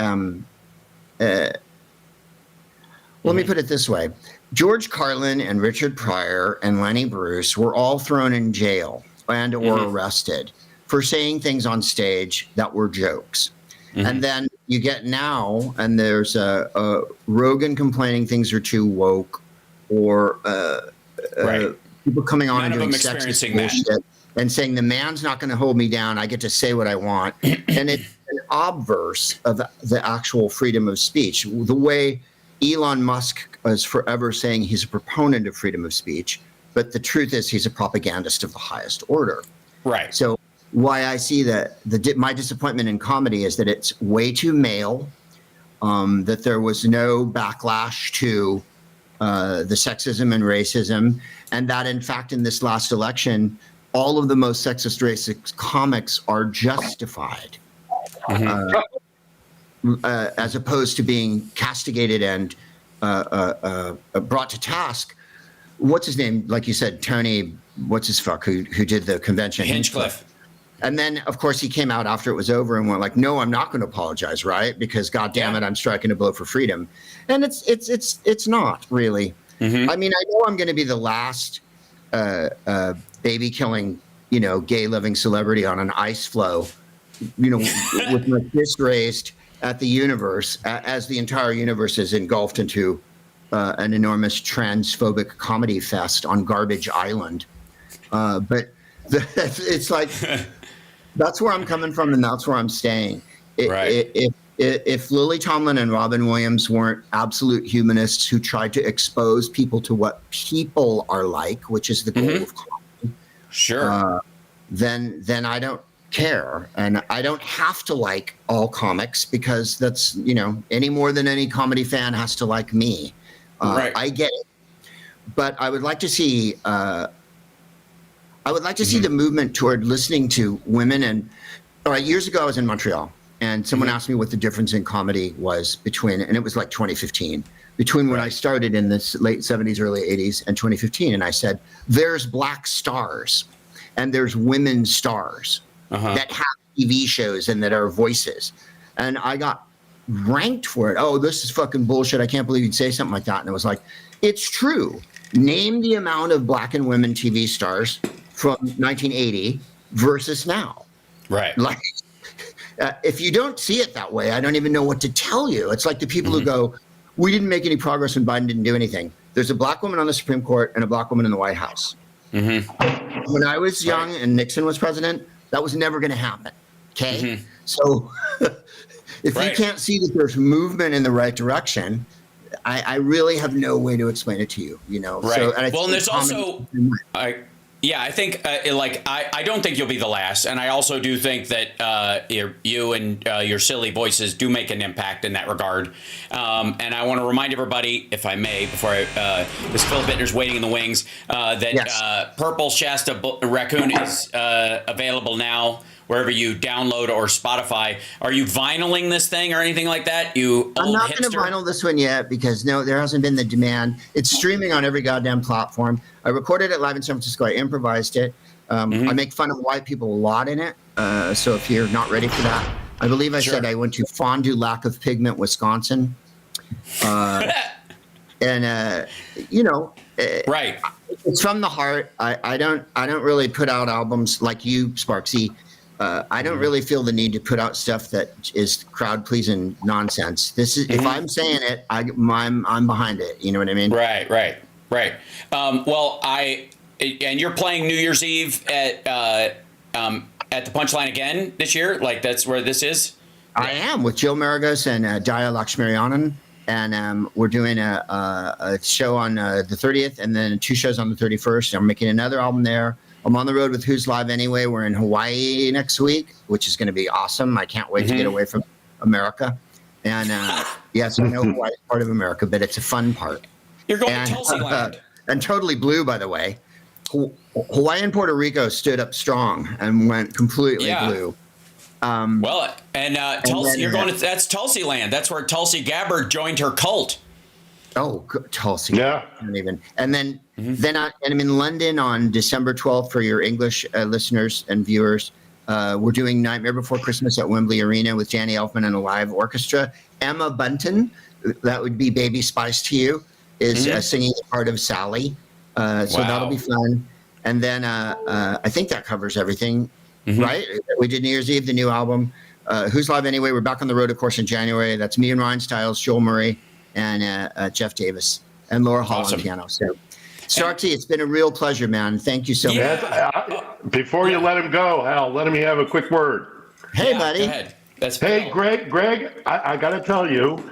let me put it this way. George Carlin and Richard Pryor and Lenny Bruce were all thrown in jail and or arrested for saying things on stage that were jokes. And then you get now, and there's a Rogan complaining things are too woke, or people coming on and doing sexist bullshit and saying the man's not going to hold me down. I get to say what I want. And obverse of the actual freedom of speech. The way Elon Musk is forever saying he's a proponent of freedom of speech, but the truth is he's a propagandist of the highest order. Right. So why I see that my disappointment in comedy is that it's way too male, that there was no backlash to the sexism and racism, and that in fact in this last election, all of the most sexist, racist comics are justified, as opposed to being castigated and brought to task. What's his name? Like you said, Tony, what's his fuck, who did the convention? Hinchcliffe. And then, of course, he came out after it was over and went like, "No, I'm not going to apologize, right? Because, God damn it, I'm striking a blow for freedom." And it's not really. I mean, I know I'm going to be the last baby killing, gay loving celebrity on an ice floe, with my fist raised at the universe, as the entire universe is engulfed into an enormous transphobic comedy fest on Garbage Island. But it's like. That's where I'm coming from, and that's where I'm staying. If Lily Tomlin and Robin Williams weren't absolute humanists who tried to expose people to what people are like, which is the goal of comedy, sure, then I don't care, and I don't have to like all comics because that's any more than any comedy fan has to like me. Right. I get it, but I would like to see. I would like to see the movement toward listening to women. And all right, years ago I was in Montreal, and someone asked me what the difference in comedy was between, and it was like 2015, between when I started in the late 70s, early 80s, and 2015. And I said, there's black stars and there's women stars that have TV shows and that are voices. And I got ranked for it. Oh, this is fucking bullshit. I can't believe you'd say something like that. And it was like, it's true. Name the amount of black and women TV stars from 1980 versus now. Right. Like, if you don't see it that way, I don't even know what to tell you. It's like the people who go, we didn't make any progress when Biden didn't do anything. There's a black woman on the Supreme Court and a black woman in the White House. When I was young and Nixon was president, that was never going to happen. Okay? So if you can't see that there's movement in the right direction, I really have no way to explain it to you, Right. So, and there's also, I think, I don't think you'll be the last. And I also do think that you and your silly voices do make an impact in that regard. And I want to remind everybody, if I may, before this Philip Bittner's waiting in the wings, that Purple Shasta Raccoon is available now wherever you download or Spotify. Are you vinyling this thing or anything like that? I'm not going to vinyl this one yet because there hasn't been the demand. It's streaming on every goddamn platform. I recorded it live in San Francisco. I improvised it. I make fun of white people a lot in it. So if you're not ready for that, I believe I said I went to Fond du Lac of Pigment, Wisconsin. Right. It's from the heart. I don't really put out albums like you, Sparksy. I don't really feel the need to put out stuff that is crowd pleasing nonsense. This is if I'm saying it, I'm behind it. You know what I mean? Right. Well, and you're playing New Year's Eve at the Punchline again this year. Like that's where this is. I am with Joe Maragos and Daya Lakshmarianan, and we're doing a show on the 30th, and then 2 shows on the 31st. I'm making another album there. I'm on the road with Who's Live Anyway. We're in Hawaii next week, which is going to be awesome. I can't wait to get away from America. And yes, I know Hawaii is part of America, but it's a fun part. You're going to Tulsi Land. And totally blue, by the way. Hawaii and Puerto Rico stood up strong and went completely blue. Tulsi, you're going to that's Tulsi Land. That's where Tulsi Gabbard joined her cult. Oh, Tulsi. Yeah. And then I'm in London on December 12th for your English listeners and viewers. We're doing Nightmare Before Christmas at Wembley Arena with Danny Elfman and a live orchestra. Emma Bunton, that would be Baby Spice to you, is singing the part of Sally. So that'll be fun. And then I think that covers everything, right? We did New Year's Eve, the new album. Who's Live Anyway? We're back on the road, of course, in January. That's me and Ryan Stiles, Joel Murray, and Jeff Davis, and Laura Hall on piano. So, Starksy, it's been a real pleasure, man. Thank you so much. Before you let him go, Hal, let him have a quick word. Hey, buddy. That's Hey, Bill. Greg, I got to tell you,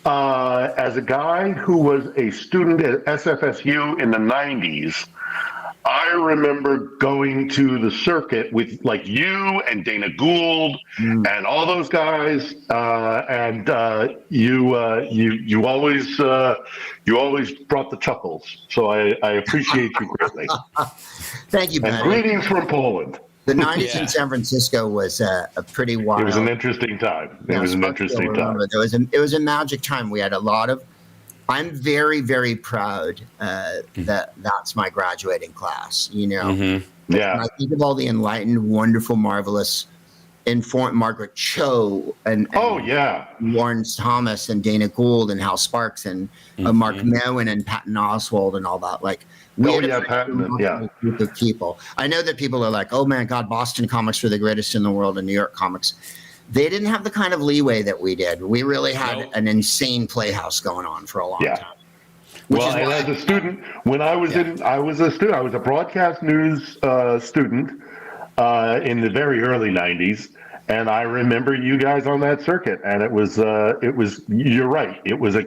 as a guy who was a student at SFSU in the 90s, I remember going to the circuit with like you and Dana Gould Mm. and all those guys, and you always brought the chuckles. So I appreciate you greatly. Thank you, And buddy. greetings from Poland. The 90s in Yeah. San Francisco was a pretty It was an wild. interesting time. It Yeah, was an Sparks will interesting time. remember. It was a magic time. We had a lot of. I'm very, very proud that that's my graduating class. You know, and Yeah. I think of all the enlightened, wonderful, marvelous, informed Margaret Cho and Oh yeah. Warren Thomas and Dana Gould and Hal Sparks and Mark Moen and Patton Oswald and all that. Like, we Oh had a yeah, very Patton. Yeah. remarkable group of people. I know that people are like, "Oh man, God, Boston comics were the greatest in the world," and New York comics. They didn't have the kind of leeway that we did. We really had Nope. an insane playhouse going on for a long Yeah. time. Which Well, is and why as a student, when I was I was a student. I was a broadcast news student in the very early '90s, and I remember you guys on that circuit. And it was. You're right. It was a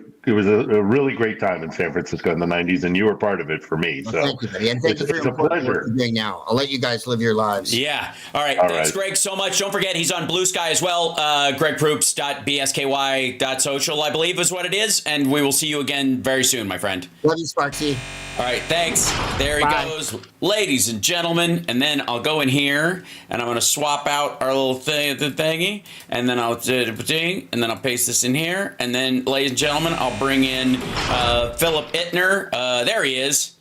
really great time in San Francisco in the '90s, and you were part of it for me. well, So thank you, buddy, and thank you for it's your a important work pleasure. you're doing now. I'll let you guys live your lives. Yeah. All right. All Thanks, right. Greg, so much. Don't forget, he's on Blue Sky as well. GregProops.bsky.social, I believe is what it is. And we will see you again very soon, my friend. Love you, Sparksy. All right. Thanks. There he Bye. goes, ladies and gentlemen. And then I'll go in here and I'm going to swap out our little thingy. And then I'll do the thing. And then I'll paste this in here. And then, ladies and gentlemen, I'll bring in Philip ITTNER. There he is.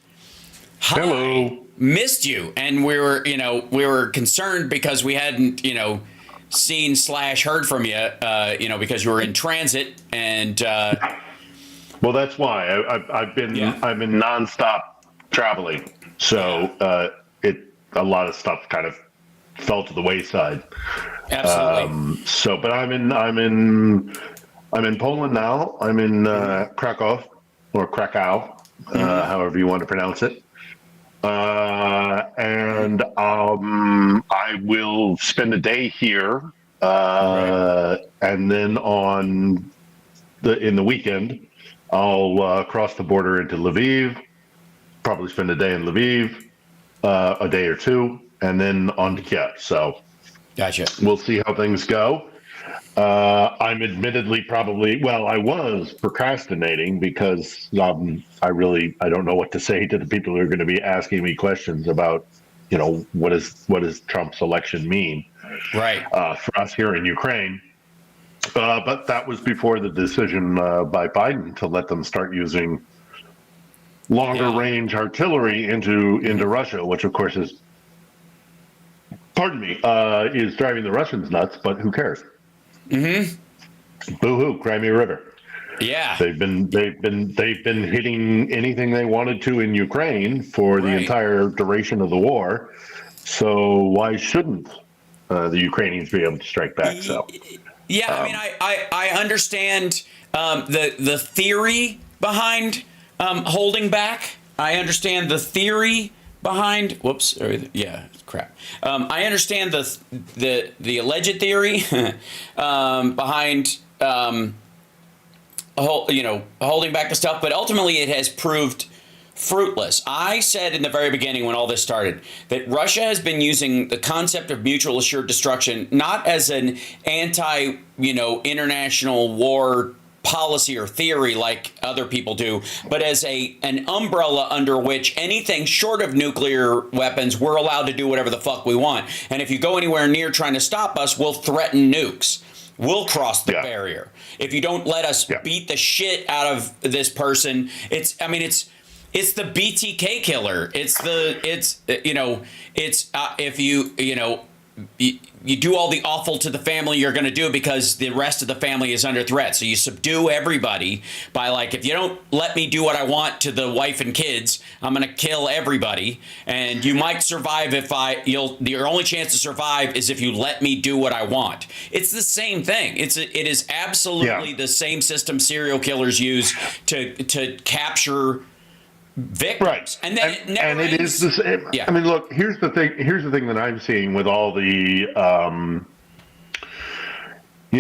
Hi. Hello. Missed you, and we were concerned because we hadn't seen/heard from you, because you were in transit, and Well, that's why I've been nonstop traveling. So a lot of stuff kind of fell to the wayside. absolutely. But I'm in Poland now. I'm in Krakow or Krakow, however you want to pronounce it. And I will spend a day here, and then in the weekend, I'll cross the border into Lviv. Probably spend a day in Lviv, a day or two, and then on to Kiev. So Gotcha. we'll see how things go. I'm admittedly I was procrastinating because I don't know what to say to the people who are going to be asking me questions about, what does Trump's election mean Right. for us here in Ukraine. But that was before the decision by Biden to let them start using longer range artillery into Russia, which of course is driving the Russians nuts, but who cares? Boo-hoo, Crimea River. Yeah. They've been hitting anything they wanted to in Ukraine for the Right. entire duration of the war. So why shouldn't the Ukrainians be able to strike back? So Yeah, I mean, I understand the theory behind holding back. I understand the theory behind. Crap. I understand the alleged theory behind holding back the stuff, but ultimately it has proved fruitless. I said in the very beginning when all this started that Russia has been using the concept of mutual assured destruction not as an international war policy or theory like other people do, but as an umbrella under which anything short of nuclear weapons, we're allowed to do whatever the fuck we want. And if you go anywhere near trying to stop us, we'll threaten nukes. We'll cross the barrier. If you don't let us beat the shit out of this person, it's the BTK killer. You do all the awful to the family you're going to do because the rest of the family is under threat. So you subdue everybody by if you don't let me do what I want to the wife and kids, I'm going to kill everybody. And you might survive your only chance to survive is if you let me do what I want. It's the same thing. It is absolutely the same system serial killers use to capture victims. Right. And then it is the same. Yeah. I mean, look, here's the thing that I'm seeing with all the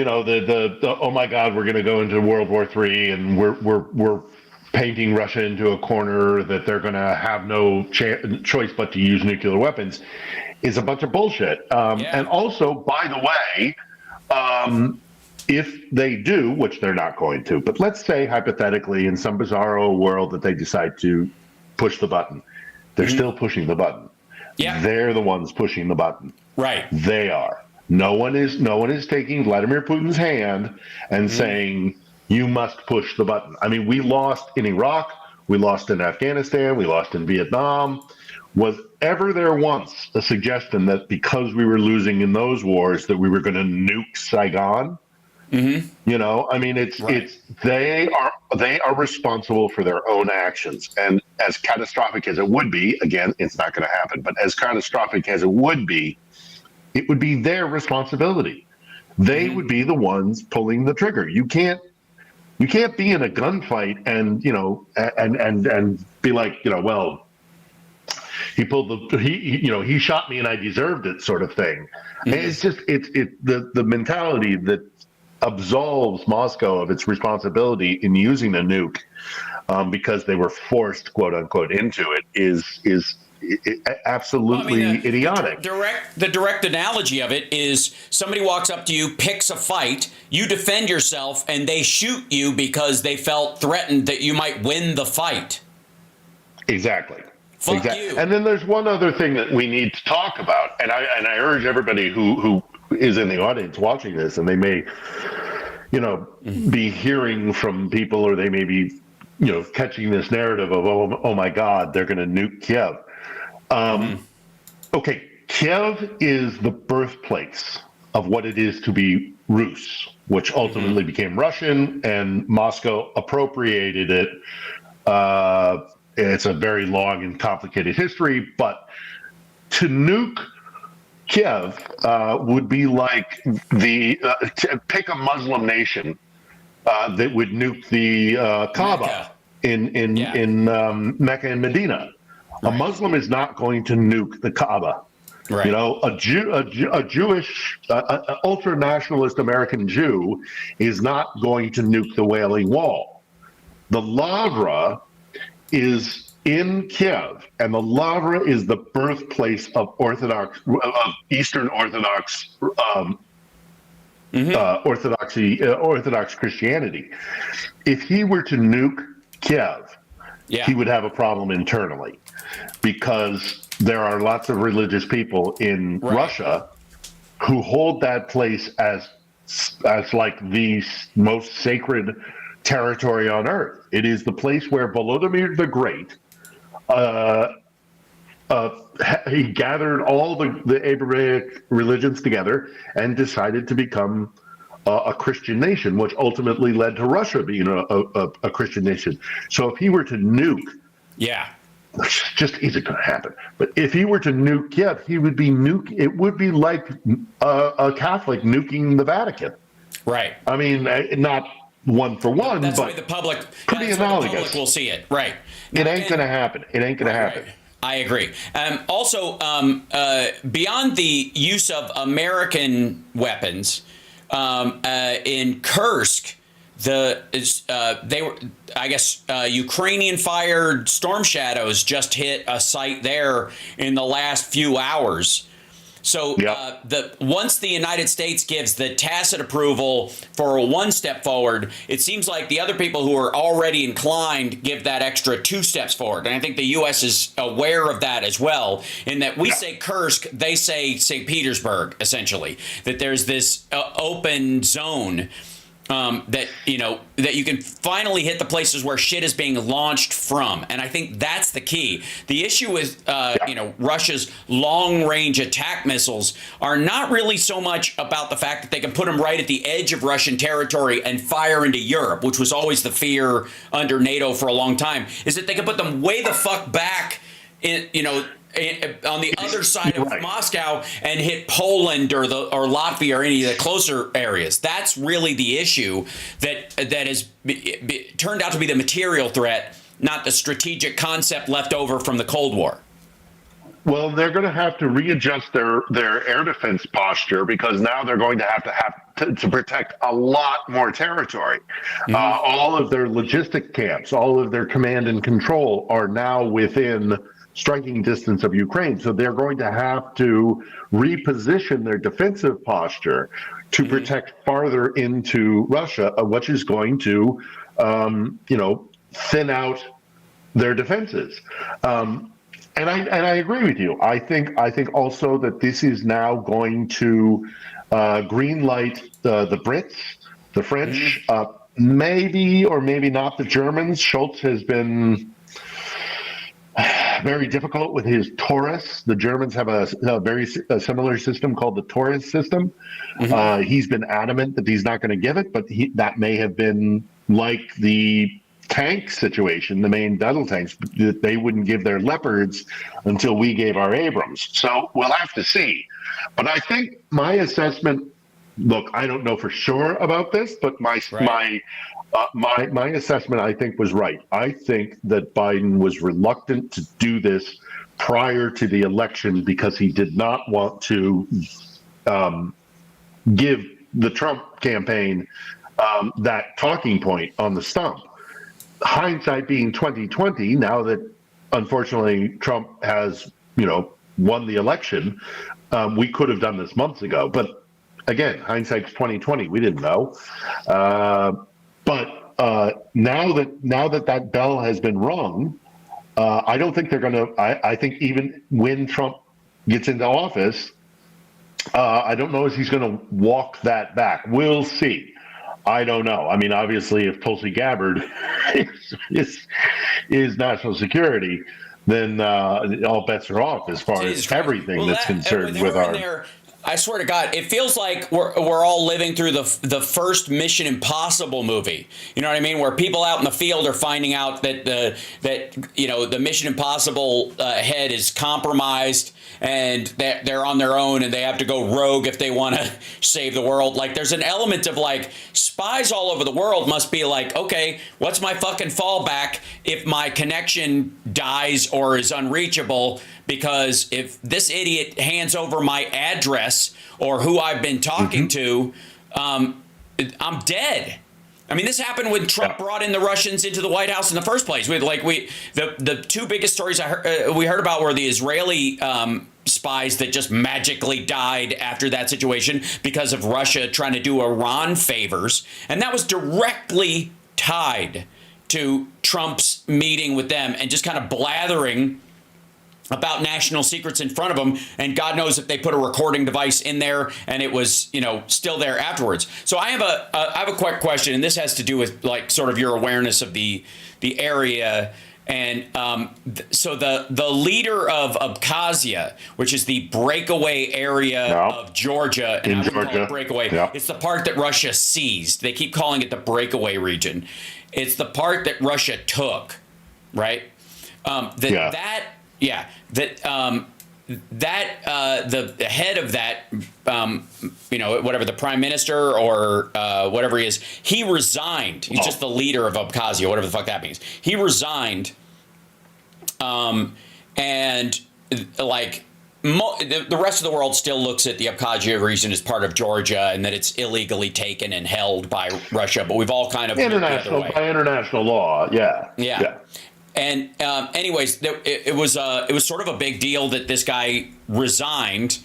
oh my God, we're going to go into World War III, and we're painting Russia into a corner that they're going to have no choice but to use nuclear weapons, is a bunch of bullshit. And also, by the way, if they do, which they're not going to, but let's say hypothetically in some bizarro world that they decide to push the button, they're still pushing the button. Yeah. They're the ones pushing the button. Right. They are. No one is taking Vladimir Putin's hand and saying, you must push the button. I mean, we lost in Iraq, we lost in Afghanistan, we lost in Vietnam. Was ever there once a suggestion that because we were losing in those wars that we were going to nuke Saigon? I mean, it's they are responsible for their own actions, and as catastrophic as it would be, again, it's not going to happen, but as catastrophic as it would be their responsibility. They would be the ones pulling the trigger. You can't be in a gunfight and and be like, well, he shot me and I deserved it, sort of thing. And it's just the mentality that absolves Moscow of its responsibility in using a nuke because they were forced, quote unquote, into it is absolutely idiotic. The direct analogy of it is somebody walks up to you, picks a fight, you defend yourself, and they shoot you because they felt threatened that you might win the fight. Exactly. Fuck you. And then there's one other thing that we need to talk about, and I urge everybody who is in the audience watching this, and they may, be hearing from people, or they may be, catching this narrative of, oh my God, they're going to nuke Kiev. Okay, Kiev is the birthplace of what it is to be Rus, which ultimately became Russian, and Moscow appropriated it. It's a very long and complicated history, but to nuke Kiev would be like to pick a Muslim nation that would nuke the Kaaba in Mecca and Medina. Right. A Muslim is not going to nuke the Kaaba. Right. A Jewish, ultra-nationalist American Jew is not going to nuke the Wailing Wall. The Lavra is in Kiev, and the Lavra is the birthplace of Eastern Orthodox Orthodox Christianity. If he were to nuke Kiev, he would have a problem internally, because there are lots of religious people in Russia who hold that place as like the most sacred territory on earth. It is the place where Volodymyr the Great, he gathered all the Abrahamic religions together and decided to become a Christian nation, which ultimately led to Russia being a Christian nation. So if he were to nuke, which just isn't going to happen, but if he were to nuke Kiev, it would be like a Catholic nuking the Vatican. Right. I mean, not one for one, that's but the way the public, pretty analogous. The public will see it. Right. It ain't going to happen. It ain't going to happen. Right. I agree. Also, beyond the use of American weapons, in Kursk, Ukrainian-fired Storm Shadows just hit a site there in the last few hours. So once the United States gives the tacit approval for a one step forward, it seems like the other people who are already inclined give that extra 2 steps forward. And I think the U.S. is aware of that as well, in that we say Kursk, they say St. Petersburg, essentially, that there's this open zone that you can finally hit the places where shit is being launched from. And I think that's the key. The issue with Russia's long-range attack missiles are not really so much about the fact that they can put them right at the edge of Russian territory and fire into Europe, which was always the fear under NATO for a long time, is that they can put them way the fuck back on the other side of Moscow and hit Poland or Latvia or any of the closer areas. That's really the issue that has turned out to be the material threat, not the strategic concept left over from the Cold War. Well, they're going to have to readjust their air defense posture, because now they're going to have to protect a lot more territory. All of their logistic camps, all of their command and control are now within striking distance of Ukraine. So they're going to have to reposition their defensive posture to protect farther into Russia, which is going to, thin out their defenses. And I agree with you. I think also that this is now going to green light the Brits, the French, maybe or maybe not the Germans. Scholz has been very difficult with his Taurus. The Germans have a very similar system called the Taurus system. He's been adamant that he's not going to give it, but that may have been like the tank situation, the main battle tanks, that they wouldn't give their Leopards until we gave our Abrams. So we'll have to see. But I think my assessment, look, I don't know for sure about this, but my assessment, I think, was right. I think that Biden was reluctant to do this prior to the election because he did not want to give the Trump campaign that talking point on the stump. Hindsight being 2020, now that unfortunately Trump has, won the election, we could have done this months ago. But again, hindsight's 2020. We didn't know. But now that bell has been rung, I don't think they're going to. I think even when Trump gets into office, I don't know if he's going to walk that back. We'll see. I don't know. I mean, obviously, if Tulsi Gabbard is national security, then all bets are off as far as everything that's concerned with our. I swear to God, it feels like we're all living through the first Mission Impossible movie. You know what I mean? Where people out in the field are finding out that the Mission Impossible head is compromised and they're on their own and they have to go rogue if they want to save the world. Like, there's an element of like spies all over the world must be like, okay, what's my fucking fallback if my connection dies or is unreachable? Because if this idiot hands over my address or who I've been talking to, I'm dead. I mean, this happened when Trump brought in the Russians into the White House in the first place. The two biggest stories we heard about were the Israeli spies that just magically died after that situation because of Russia trying to do Iran favors, and that was directly tied to Trump's meeting with them and just kind of blathering about national secrets in front of them, and God knows if they put a recording device in there and it was, still there afterwards. So I have a quick question, and this has to do with like sort of your awareness of the area. And so the leader of Abkhazia, which is the breakaway area of Georgia, and I would call it breakaway. It's the part that Russia seized. They keep calling it the breakaway region. It's the part that Russia took, right? The head of that, whatever, the prime minister or whatever he is, he resigned. He's just the leader of Abkhazia, whatever the fuck that means. He resigned, and like the rest of the world still looks at the Abkhazia region as part of Georgia and that it's illegally taken and held by Russia. But we've all kind of by international law, yeah. And anyways, it was sort of a big deal that this guy resigned.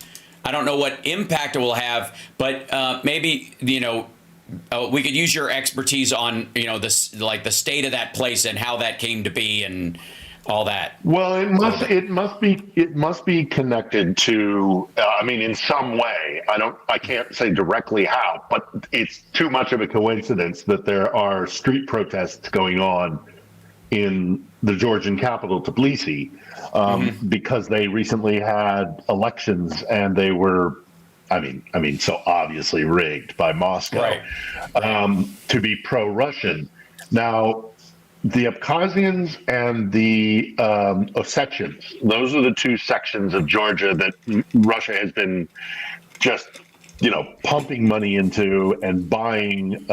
I don't know what impact it will have, but maybe we could use your expertise on this, like the state of that place and how that came to be and all that. Well, it must be connected to. In some way. I can't say directly how, but it's too much of a coincidence that there are street protests going on in the Georgian capital, Tbilisi, because they recently had elections and they were, so obviously rigged by Moscow, to be pro-Russian. Now, the Abkhazians and the Ossetians, those are the two sections of Georgia that Russia has been just pumping money into and buying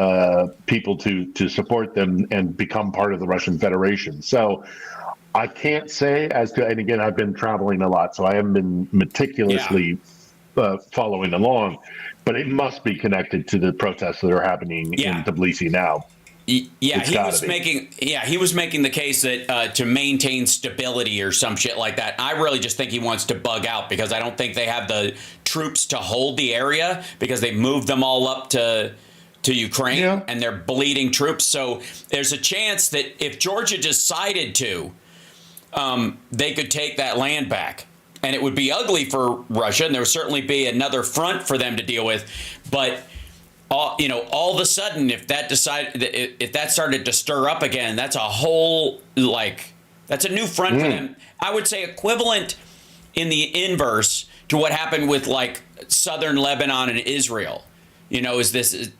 people to support them and become part of the Russian Federation. So I can't say as to, and again, I've been traveling a lot, so I haven't been meticulously following along, but it must be connected to the protests that are happening in Tbilisi now. Yeah, It's he gotta was be. making the case that to maintain stability or some shit like that. I really just think he wants to bug out because I don't think they have the troops to hold the area because they've moved them all up to Ukraine and they're bleeding troops. So there's a chance that if Georgia decided to, they could take that land back. And it would be ugly for Russia, and there would certainly be another front for them to deal with. But all of a sudden, if that started to stir up again, that's a whole that's a new front for them. I would say equivalent in the inverse to what happened with like southern Lebanon and Israel. Is this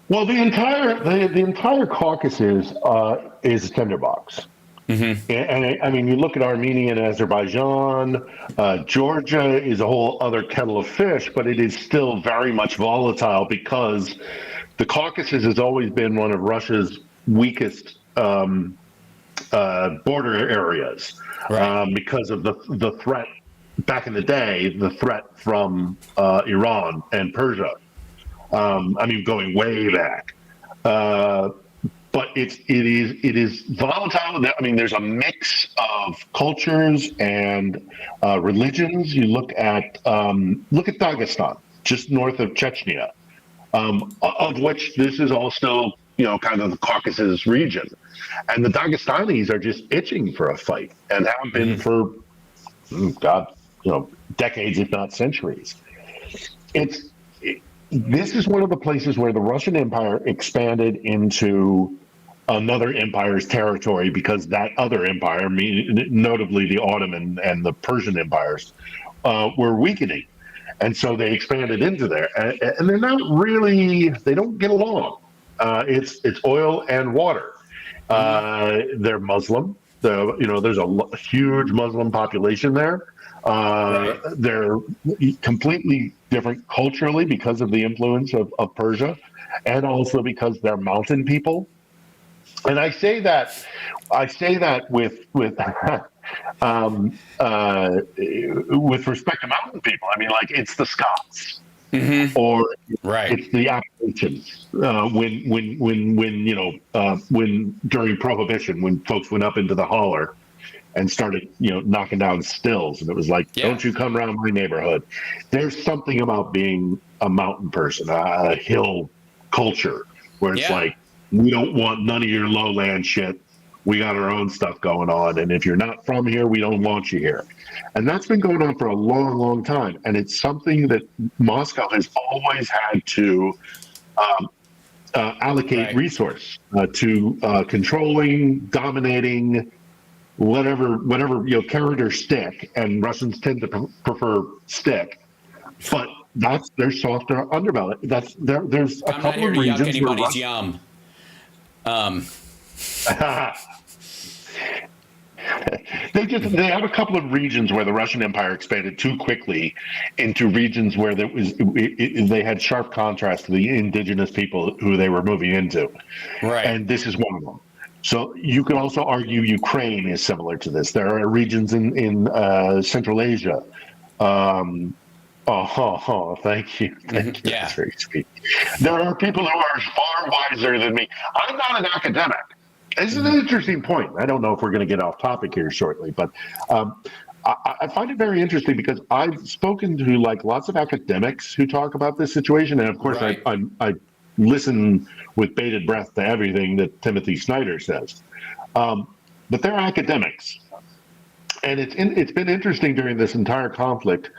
Well, the entire Caucasus is a tinderbox. And I mean, you look at Armenia and Azerbaijan, Georgia is a whole other kettle of fish, but it is still very much volatile because the Caucasus has always been one of Russia's weakest border areas because of the threat back in the day, the threat from Iran and Persia. I mean, going way back. But it is volatile. I mean, there's a mix of cultures and religions. You look at Dagestan, just north of Chechnya, of which this is all still kind of the Caucasus region, and the Dagestanis are just itching for a fight and have been for decades, if not centuries. This is one of the places where the Russian Empire expanded into another empire's territory because that other empire, notably the Ottoman and the Persian empires, were weakening. And so they expanded into there. And they're not really, they don't get along. It's oil and water. They're Muslim. There's a huge Muslim population there. They're completely different culturally because of the influence of Persia, and also because they're mountain people. And I say that with with respect to mountain people. I mean, like it's the Scots, or it's the Appalachians. When during Prohibition, when folks went up into the holler and started, knocking down stills, and it was like, don't you come around my neighborhood. There's something about being a mountain person, a hill culture, where it's like, we don't want none of your lowland shit. We got our own stuff going on, and if you're not from here, we don't want you here. And that's been going on for a long, long time, and it's something that Moscow has always had to allocate resource to controlling, dominating, whatever carrot or stick, and Russians tend to prefer stick, but that's their softer underbelly. There's a couple of regions where yum. They have a couple of regions where the Russian Empire expanded too quickly into regions where they had sharp contrast to the indigenous people who they were moving into, and this is one of them. So you could also argue Ukraine is similar to this. There are regions in Central Asia. Thank you. Thank you. That's very sweet. There are people who are far wiser than me. I'm not an academic. This is an interesting point. I don't know if we're going to get off topic here shortly, but I find it very interesting because I've spoken to lots of academics who talk about this situation, and of course I listen with bated breath to everything that Timothy Snyder says. But they're academics. And it's been interesting during this entire conflict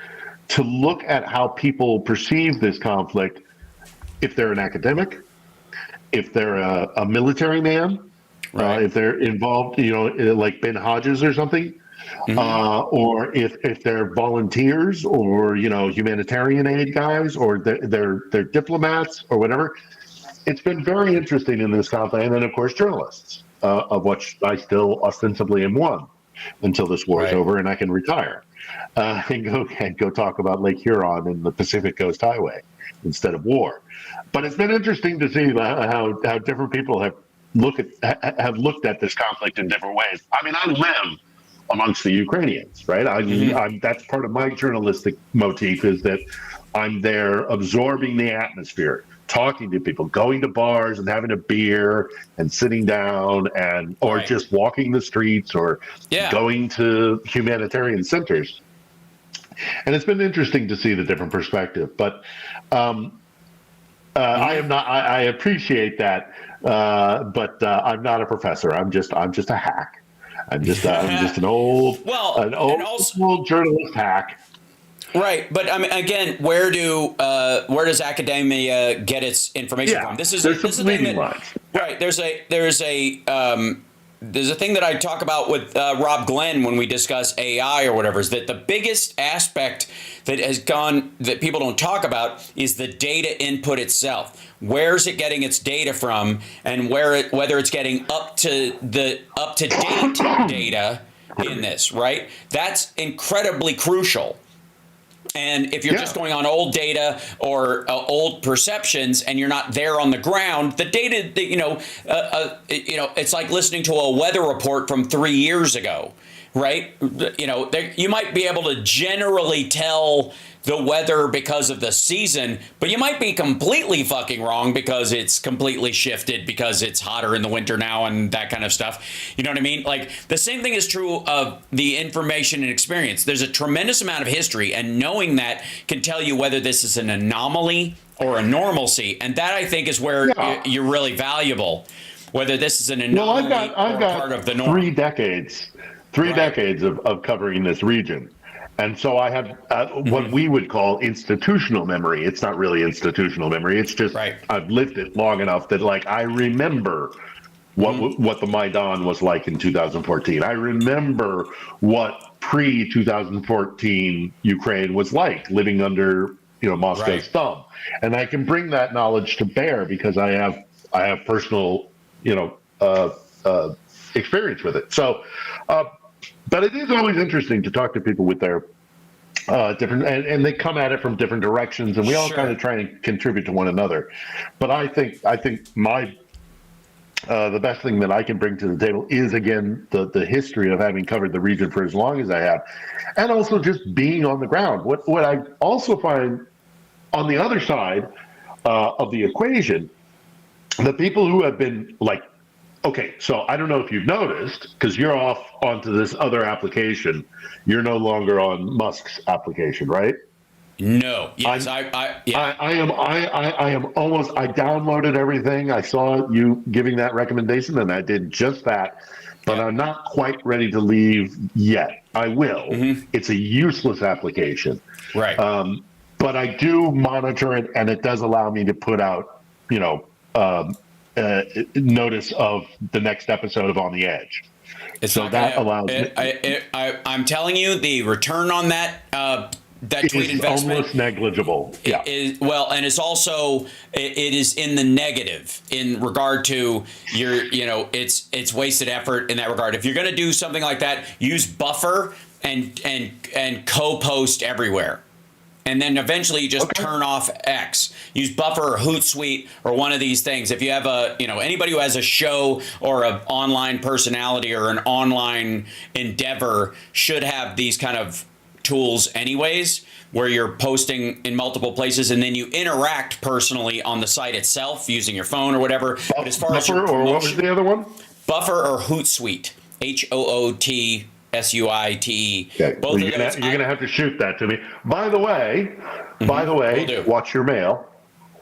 to look at how people perceive this conflict, if they're an academic, if they're a military man, if they're involved, like Ben Hodges or something, or if they're volunteers or, humanitarian aid guys, or they're diplomats or whatever. It's been very interesting in this conflict. And then, of course, journalists, of which I still ostensibly am one until this war is over and I can retire and go talk about Lake Huron and the Pacific Coast Highway instead of war. But it's been interesting to see how different people have looked at this conflict in different ways. I mean, I live amongst the Ukrainians, right? That's part of my journalistic motif, is that I'm there absorbing the atmosphere, talking to people, going to bars and having a beer and sitting down, or just walking the streets, or going to humanitarian centers. And it's been interesting to see the different perspective, but I am not. I appreciate that, but I'm not a professor. I'm just a hack. I'm just an old journalist hack. Right, but I mean, again, where does academia get its information from? This is a thing that, right. There's a thing that I talk about with Rob Glenn when we discuss AI or whatever, is that the biggest aspect that people don't talk about is the data input itself. Where's it getting its data from, and whether it's getting up to date data in this, right? That's incredibly crucial. And if you're just going on old data or old perceptions, and you're not there on the ground, the data, it's like listening to a weather report from 3 years ago, right? You might be able to generally tell the weather because of the season, but you might be completely fucking wrong because it's completely shifted because it's hotter in the winter now and that kind of stuff. You know what I mean? Like, the same thing is true of the information and experience. There's a tremendous amount of history, and knowing that can tell you whether this is an anomaly or a normalcy. And that, I think, is where you're really valuable, whether this is an anomaly or part of the norm. 3 decades of covering this region. And so I have what we would call institutional memory. It's not really institutional memory. It's just I've lived it long enough that, like, I remember what the Maidan was like in 2014. I remember what pre-2014 Ukraine was like, living under Moscow's thumb. And I can bring that knowledge to bear because I have personal experience with it. So. But it is always interesting to talk to people with their different, and they come at it from different directions, and we all kind of try and contribute to one another. But I think my the best thing that I can bring to the table is, again, the history of having covered the region for as long as I have, and also just being on the ground. What I also find on the other side of the equation, the people who have been like, okay, so I don't know if you've noticed, because you're off onto this other application. You're no longer on Musk's application, right? No. Yes, I am almost. I downloaded everything. I saw you giving that recommendation, and I did just that. But I'm not quite ready to leave yet. I will. It's a useless application, right? But I do monitor it, and it does allow me to put out, notice of the next episode of On the Edge. So that allows I'm telling you, the return on that tweet investment almost negligible. And it's also it is in the negative in regard to it's wasted effort in that regard. If you're going to do something like that, use Buffer and co-post everywhere. And then eventually you just turn off X. Use Buffer or Hootsuite or one of these things. If you have anybody who has a show or an online personality or an online endeavor should have these kind of tools anyways, where you're posting in multiple places and then you interact personally on the site itself using your phone or whatever. But as far as your promotion, or what was the other one? Buffer or Hootsuite. HOOTSUITE. Okay. Well, you're gonna have to shoot that to me. By the way, watch your mail.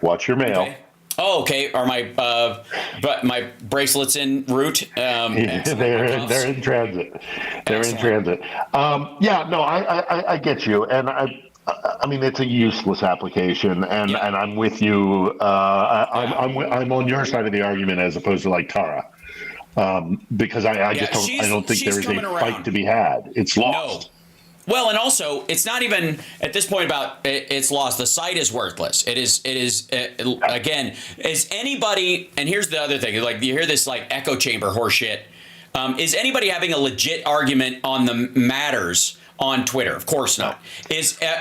Okay. Oh, okay. Are my bracelets en route? They're in transit. I get you, and I mean, it's a useless application, and I'm with you. I'm on your side of the argument as opposed to like Tara. Because I don't think there is a fight to be had. It's lost. No. Well, and also it's not even at this point about it's lost. The site is worthless. It is again, is anybody, and here's the other thing, like you hear this like echo chamber horseshit. Is anybody having a legit argument on the matters on Twitter? Of course not.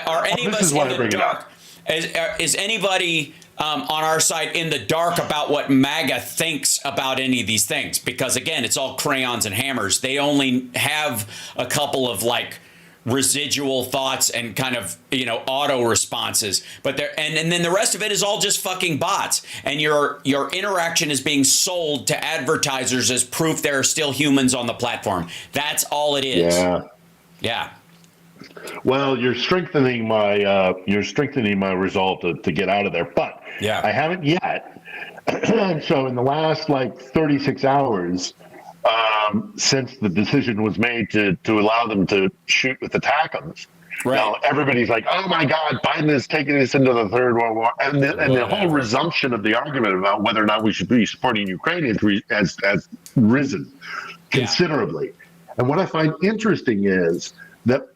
Are any of us in the dark? is anybody on our side in the dark about what MAGA thinks about any of these things? Because again, it's all crayons and hammers. They only have a couple of like residual thoughts and kind of, you know, auto responses, but there, and then the rest of it is all just fucking bots, and your interaction is being sold to advertisers as proof there are still humans on the platform. That's all it is. Yeah. Well, you're strengthening my resolve to get out of there, but yeah, I haven't yet. So in the last like 36 hours, since the decision was made to allow them to shoot with the TACMs, right. Now everybody's like, "Oh my God, Biden is taking us into the Third World War," and the whole resumption of the argument about whether or not we should be supporting Ukraine has risen considerably. And what I find interesting is that,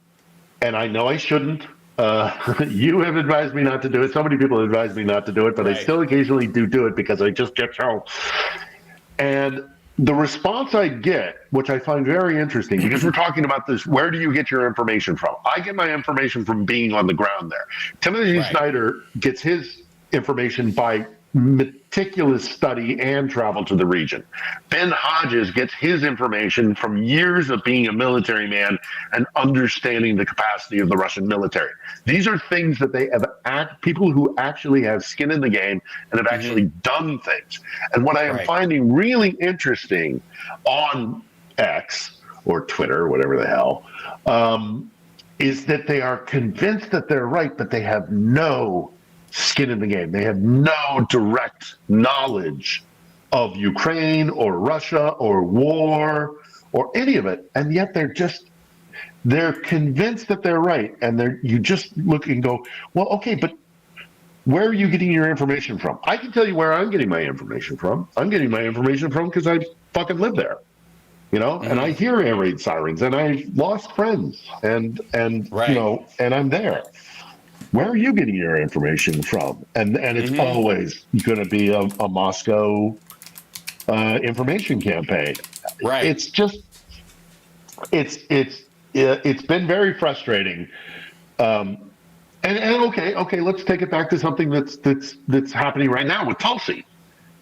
and I know I shouldn't. You have advised me not to do it. So many people have advised me not to do it, but I still occasionally do it because I just get so. And the response I get, which I find very interesting, because we're talking about this, where do you get your information from? I get my information from being on the ground there. Timothy Snyder gets his information by meticulous study and travel to the region. Ben Hodges gets his information from years of being a military man and understanding the capacity of the Russian military. These are things that they have people who actually have skin in the game and have actually done things. And what I am finding really interesting on X or Twitter, whatever the hell, is that they are convinced that they're right, but they have no skin in the game. They have no direct knowledge of Ukraine or Russia or war or any of it. And yet they're convinced that they're right. And you just look and go, well, okay, but where are you getting your information from? I can tell you where I'm getting my information from. I'm getting my information from because I fucking live there, you know, and I hear air raid sirens and I lost friends and you know, and I'm there. Where are you getting your information from? And it's always going to be a Moscow information campaign. Right. It's just it's been very frustrating. And okay, let's take it back to something that's happening right now with Tulsi.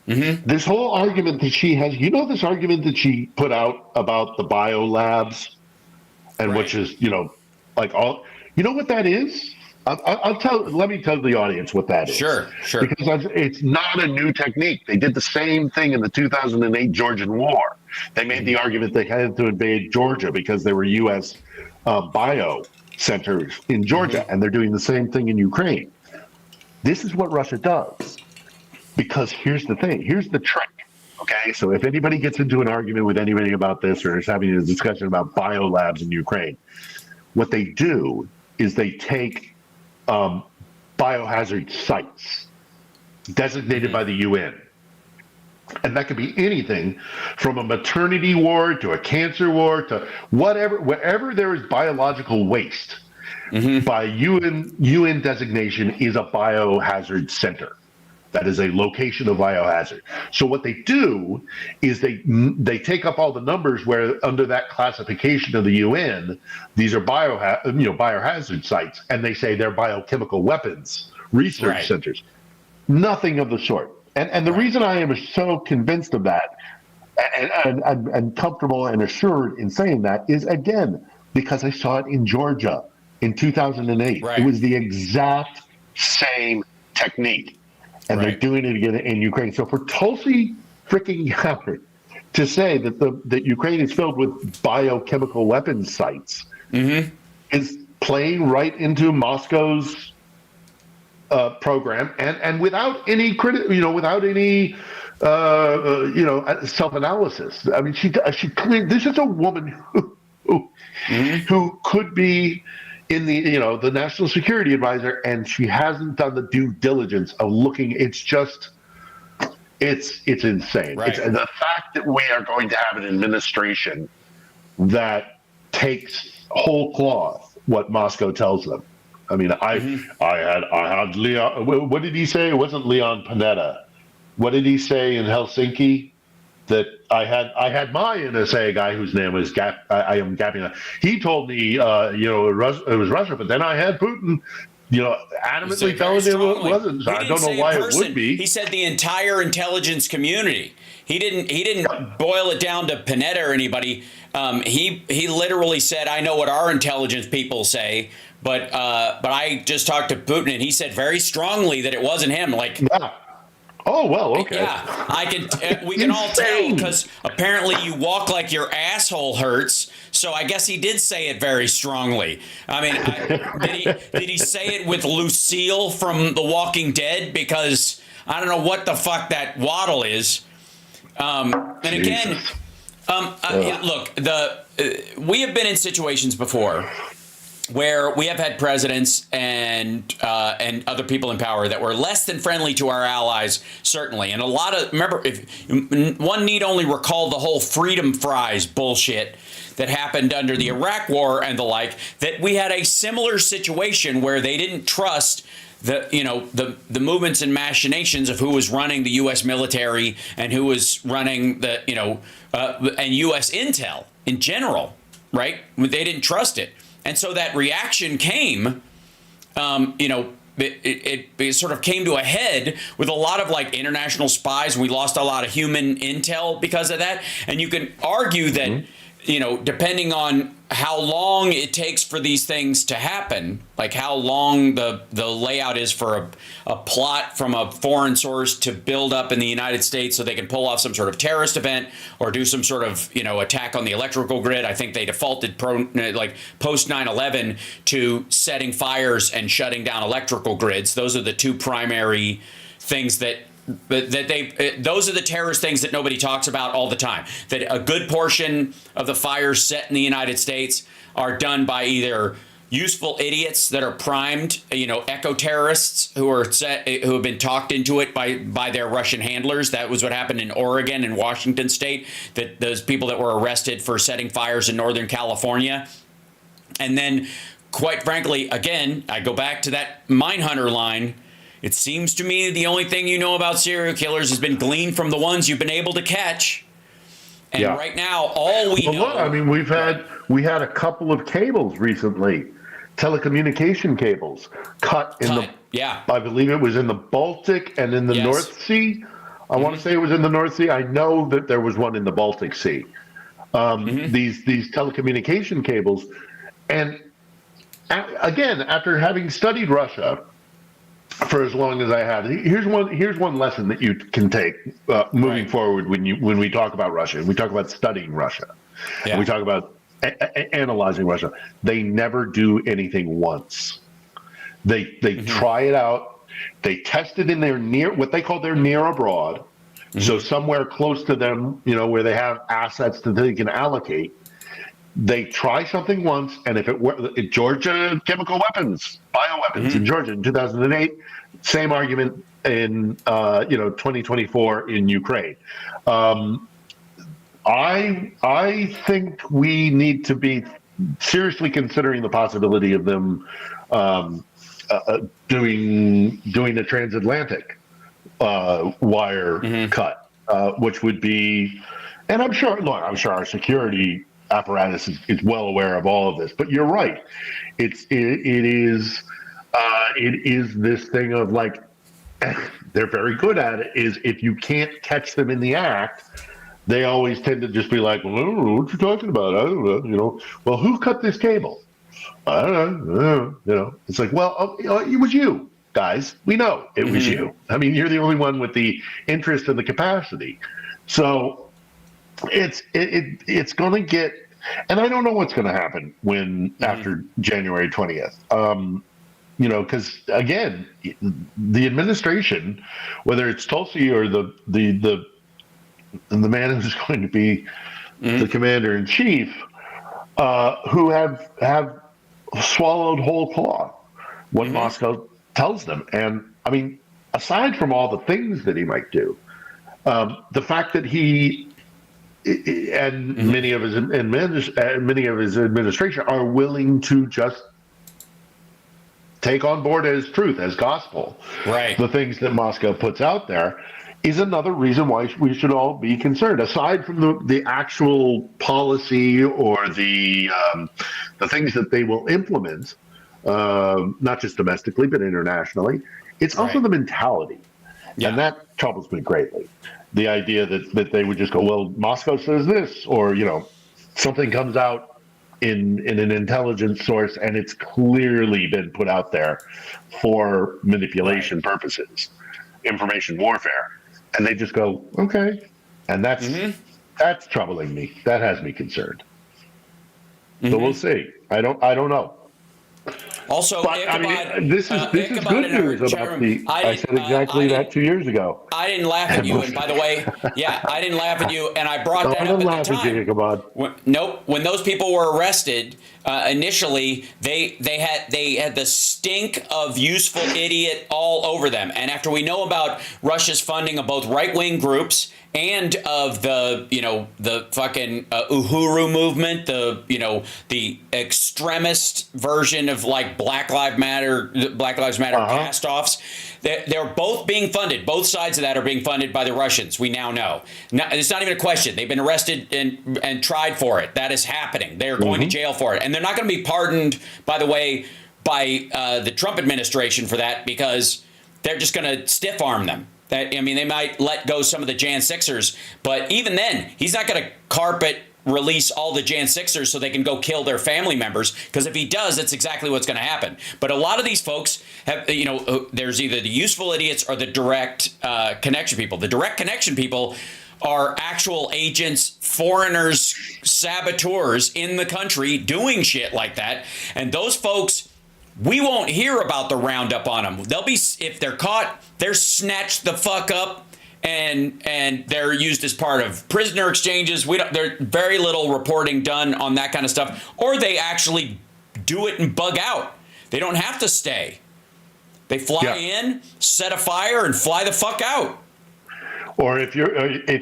This whole argument that she has, you know, this argument that she put out about the bio labs, and which is, you know, like all, you know what that is? Let me tell the audience what that is. Sure. Because it's not a new technique. They did the same thing in the 2008 Georgian War. They made the argument they had to invade Georgia because there were U.S. Bio centers in Georgia, and they're doing the same thing in Ukraine. This is what Russia does. Because here's the thing. Here's the trick. Okay, so if anybody gets into an argument with anybody about this or is having a discussion about bio labs in Ukraine, what they do is they take biohazard sites designated by the UN. And that could be anything from a maternity ward to a cancer ward to wherever there is biological waste by UN designation is a biohazard center. That is a location of biohazard. So what they do is they take up all the numbers where under that classification of the UN, these are biohazard sites, and they say they're biochemical weapons research centers. Nothing of the sort. And the reason I am so convinced of that and comfortable and assured in saying that is, again, because I saw it in Georgia in 2008. It was the exact same technique. And they're doing it again in Ukraine. So for Tulsi freaking Gabbard to say that Ukraine is filled with biochemical weapons sites is playing right into Moscow's program, and without any without any self-analysis. I mean, she this is a woman who could be in the national security advisor, and she hasn't done the due diligence of looking. It's insane. It's the fact that we are going to have an administration that takes whole cloth what Moscow tells them. I mean, I had Leon. What did he say? It wasn't Leon Panetta. What did he say in Helsinki? That I had my NSA guy whose name was I am gapping. He told me, it was Russia, but then I had Putin adamantly telling him it wasn't. So I don't know why it would be. He said the entire intelligence community. He didn't boil it down to Panetta or anybody. He literally said, "I know what our intelligence people say, but I just talked to Putin, and he said very strongly that it wasn't him." Like, yeah. Oh well, okay. Yeah, we can all tell because apparently you walk like your asshole hurts. So I guess he did say it very strongly. I mean, did he say it with Lucille from The Walking Dead? Because I don't know what the fuck that waddle is. And again, look, we have been in situations before where we have had presidents and other people in power that were less than friendly to our allies, certainly. And a lot of, remember, if one need only recall the whole freedom fries bullshit that happened under the Iraq War and the like, that we had a similar situation where they didn't trust the movements and machinations of who was running the U.S. military and who was running the, and U.S. intel in general, right? They didn't trust it. And so that reaction came, it sort of came to a head with a lot of like international spies. We lost a lot of human intel because of that. And you can argue that, depending on how long it takes for these things to happen, like how long the layout is for a plot from a foreign source to build up in the United States so they can pull off some sort of terrorist event or do some sort of, attack on the electrical grid. I think they defaulted post 9/11 to setting fires and shutting down electrical grids. Those are the two primary things those are the terrorist things that nobody talks about all the time. That a good portion of the fires set in the United States are done by either useful idiots that are primed, eco terrorists who have been talked into it by their Russian handlers. That was what happened in Oregon and Washington State. That those people that were arrested for setting fires in Northern California, and then, quite frankly, again, I go back to that Mindhunter line. It seems to me the only thing you know about serial killers has been gleaned from the ones you've been able to catch. And right now, all we know. Look, I mean, we had a couple of cables recently, telecommunication cables, cut in I believe it was in the Baltic and in the North Sea. I want to say it was in the North Sea. I know that there was one in the Baltic Sea. These telecommunication cables, and again, after having studied Russia for as long as I have, here's one lesson that you can take moving forward when we talk about Russia and we talk about studying Russia, and we talk about analyzing Russia. They never do anything once. They try it out. They test it in their what they call their near abroad. So somewhere close to them, where they have assets that they can allocate. They try something once, and if it works, Georgia chemical weapons, bioweapons in Georgia in 2008, same argument in 2024 in Ukraine. I think we need to be seriously considering the possibility of them doing a transatlantic wire cut, which would be, and I'm sure our security apparatus is well aware of all of this, but you're right. It is this thing of like, they're very good at it, is if you can't catch them in the act, they always tend to just be like, well, I don't know what you're talking about. I don't know, well, who cut this cable? I don't know, it's like, well, it was you guys. We know it was you. I mean, you're the only one with the interest and the capacity. So it's going to get, and I don't know what's going to happen after January 20th. Because again, the administration, whether it's Tulsi or the man who's going to be the commander in chief, who have swallowed whole cloth what Moscow tells them. And I mean, aside from all the things that he might do, the fact that he and many of his administration are willing to just take on board as truth, as gospel, the things that Moscow puts out there, is another reason why we should all be concerned. Aside from the actual policy or the things that they will implement, not just domestically, but internationally. It's also the mentality. And that troubles me greatly. The idea that they would just go, well, Moscow says this, or, something comes out in an intelligence source and it's clearly been put out there for manipulation purposes, information warfare. And they just go, okay. And that's troubling me. That has me concerned. So we'll see. I don't know. Also, but, this is good news about the. I said exactly that 2 years ago. I didn't laugh at you, and by the way, I didn't laugh at you, and I brought that up at the time. Nope. When those people were arrested initially, they had the stink of useful idiot all over them, and after we know about Russia's funding of both right-wing groups and of the fucking Uhuru movement, the extremist version of like Black Lives Matter cast-offs, they're both being funded. Both sides of that are being funded by the Russians. We now know. It's not even a question. They've been arrested and tried for it. That is happening. They're going to jail for it, and they're not going to be pardoned. By the way, by the Trump administration for that, because they're just going to stiff arm them. They might let go some of the Jan 6ers, but even then, he's not going to carpet release all the Jan 6ers so they can go kill their family members, because if he does, that's exactly what's going to happen. But a lot of these folks have, there's either the useful idiots or the direct connection people. The direct connection people are actual agents, foreigners, saboteurs in the country doing shit like that. And those folks, we won't hear about the roundup on them. They'll be, if they're caught, they're snatched the fuck up and they're used as part of prisoner exchanges. There's very little reporting done on that kind of stuff, or they actually do it and bug out. They don't have to stay. They fly in, set a fire, and fly the fuck out. Or if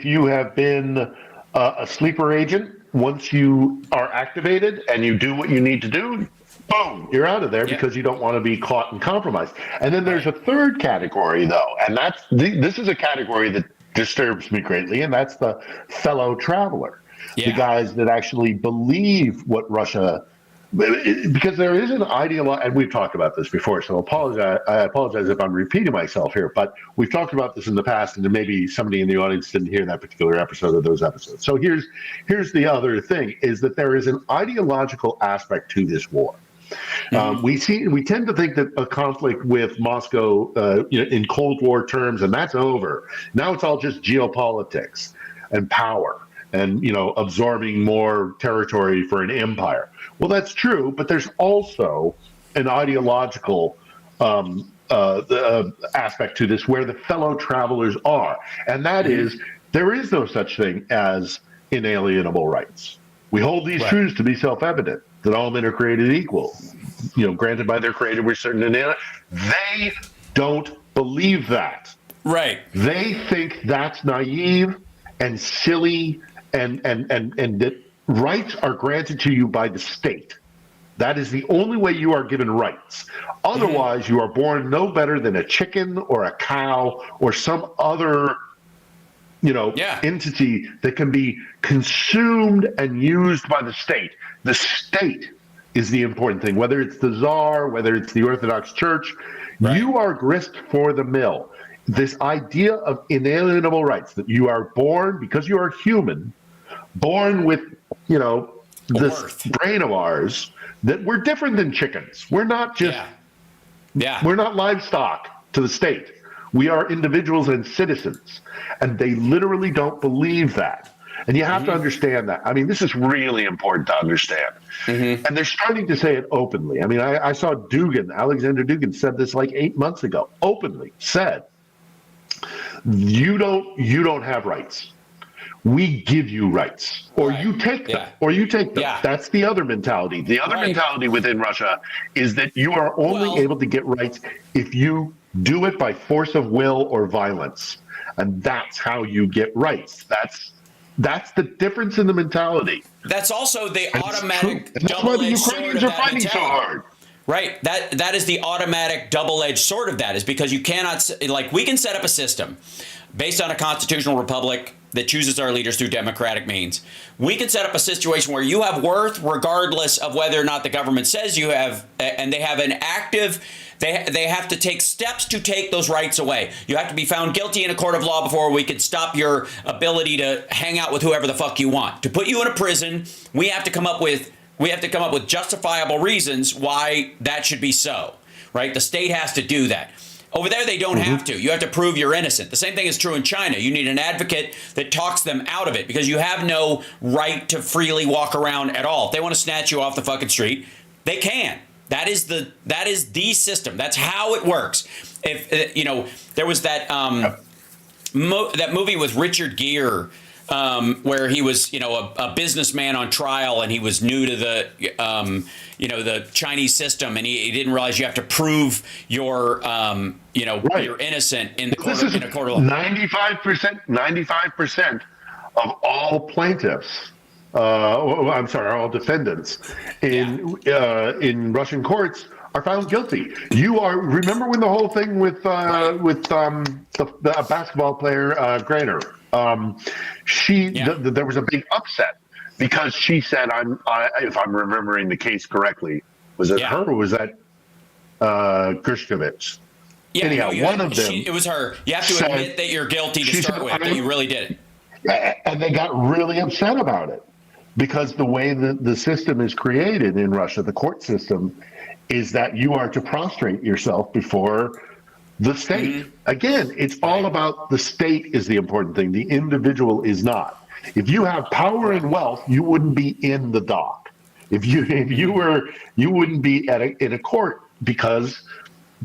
you have been a sleeper agent, once you are activated and you do what you need to do, boom, you're out of there because you don't want to be caught and compromised. And then there's a third category, though, and this is a category that disturbs me greatly, and that's the fellow traveler, the guys that actually believe what Russia. Because there is an ideology, and we've talked about this before, so I apologize if I'm repeating myself here, but we've talked about this in the past, and maybe somebody in the audience didn't hear that particular episode or those episodes. So here's the other thing, is that there is an ideological aspect to this war. We tend to think that a conflict with Moscow in Cold War terms, and that's over. Now it's all just geopolitics and power and absorbing more territory for an empire. Well, that's true, but there's also an ideological aspect to this where the fellow travelers are, and that is there is no such thing as inalienable rights. We hold these truths to be self-evident, that all men are created equal, granted by their creator with certain inalienable. They don't believe that. Right. They think that's naive and silly, and that rights are granted to you by the state. That is the only way you are given rights. Otherwise, you are born no better than a chicken or a cow or some other entity that can be consumed and used by the state. The state is the important thing, whether it's the Tsar, whether it's the Orthodox Church. You are grist for the mill. This idea of inalienable rights, that you are born, because you are human, born with this brain of ours, that we're different than chickens. We're not just we're not livestock to the state. We are individuals and citizens, and they literally don't believe that. And you have to understand that. I mean, this is really important to understand. And they're starting to say it openly. I mean, I saw Alexander Dugin said this like 8 months ago, openly said, you don't have rights. We give you rights, or you take them, or you take them. That's the other mentality. The other mentality within Russia is that you are only able to get rights if you do it by force of will or violence. And that's how you get rights. That's the difference in the mentality. That's also the automatic double-edged sword. That's why the Ukrainians are fighting so hard. Right. That is the automatic double-edged sword of that, is because you cannot, we can set up a system based on a constitutional republic that chooses our leaders through democratic means. We can set up a situation where you have worth regardless of whether or not the government says you have, and they have an active, they have to take steps to take those rights away. You have to be found guilty in a court of law before we can stop your ability to hang out with whoever the fuck you want. To put you in a prison, we have to come up with justifiable reasons why that should be so, right? The state has to do that. Over there, they don't have to. You have to prove you're innocent. The same thing is true in China. You need an advocate that talks them out of it because you have no right to freely walk around at all. If they want to snatch you off the fucking street, they can. That is the system. That's how it works. If there was that that movie with Richard Gere where he was, a businessman on trial, and he was new to the Chinese system, and he didn't realize you have to prove you're you're innocent in a court of law. 95% of all plaintiffs, all defendants in Russian courts are found guilty. Remember when the whole thing with the basketball player Grainer? There was a big upset because she said, if I'm remembering the case correctly, was it her or was that Gershkovich? Yeah, anyhow, one of them. It was her. You have to admit that you're guilty to start with, that you really did it. And they got really upset about it because the way the system is created in Russia, the court system, is that you are to prostrate yourself before the state. Again, it's all about the state is the important thing. The individual is not. If you have power and wealth, you wouldn't be in the dock. If you were, you wouldn't be in a court because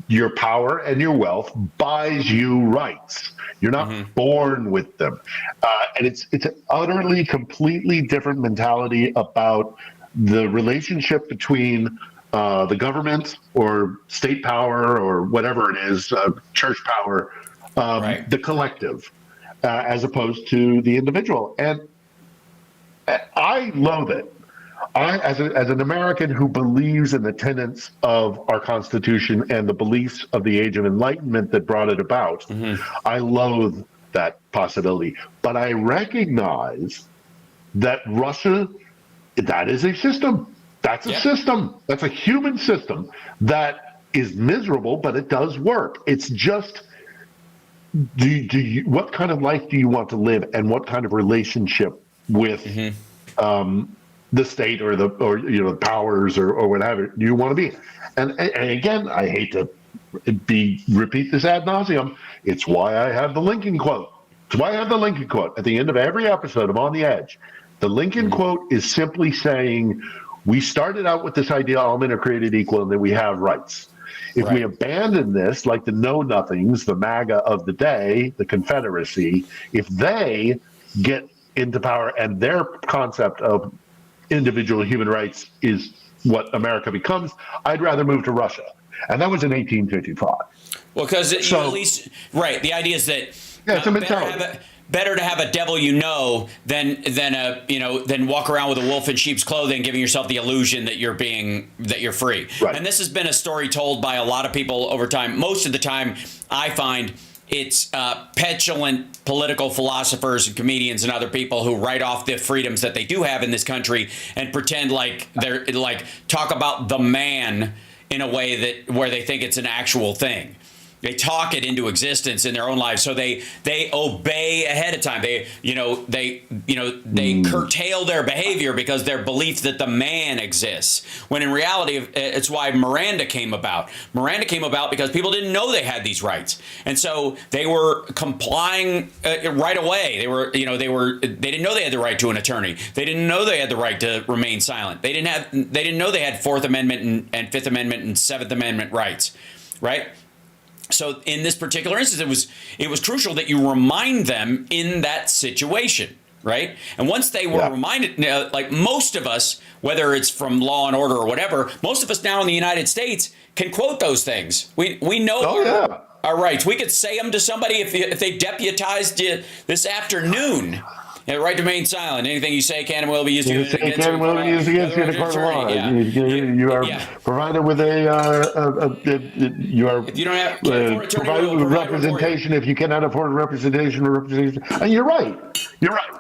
your power and your wealth buys you rights. You're not born with them. And it's an utterly, completely different mentality about the relationship between the government or state power or whatever it is, church power, the collective, as opposed to the individual. And I loathe it. As an American who believes in the tenets of our Constitution and the beliefs of the Age of Enlightenment that brought it about, I loathe that possibility. But I recognize that Russia, that is a system. That's a system. That's a human system that is miserable, but it does work. It's just, what kind of life do you want to live, and what kind of relationship with the state or the powers or whatever do you want to be? And again, I hate to repeat this ad nauseum. It's why I have the Lincoln quote. It's why I have the Lincoln quote at the end of every episode of On the Edge. The Lincoln quote is simply saying, we started out with this idea all men are created equal and that we have rights. If we abandon this, like the know-nothings, the MAGA of the day, the Confederacy, if they get into power and their concept of individual human rights is what America becomes, I'd rather move to Russia. And that was in 1855. Well, because at least, the idea is that it's a mentality. Better to have a devil than walk around with a wolf in sheep's clothing, giving yourself the illusion that you're free. Right. And this has been a story told by a lot of people over time. Most of the time, I find it's petulant political philosophers and comedians and other people who write off the freedoms that they do have in this country and pretend like they're talk about the man in a way where they think it's an actual thing. They talk it into existence in their own lives, so they obey ahead of time. They curtail their behavior because their belief that the man exists. When in reality, it's why Miranda came about. Miranda came about because people didn't know they had these rights, and so they were complying right away. They didn't know they had the right to an attorney. They didn't know they had the right to remain silent. They didn't know they had Fourth Amendment and Fifth Amendment and Seventh Amendment rights, right? So in this particular instance, it was crucial that you remind them in that situation, right? And once they were reminded, like most of us, whether it's from Law and Order or whatever, most of us now in the United States can quote those things. We know our rights. We could say them to somebody if they deputized you this afternoon. Right to remain silent. Anything you say can and will be used against you. Can will be used against you in a court of law. You are provided with you are provided with representation if you cannot afford representation. And you're right. You're right.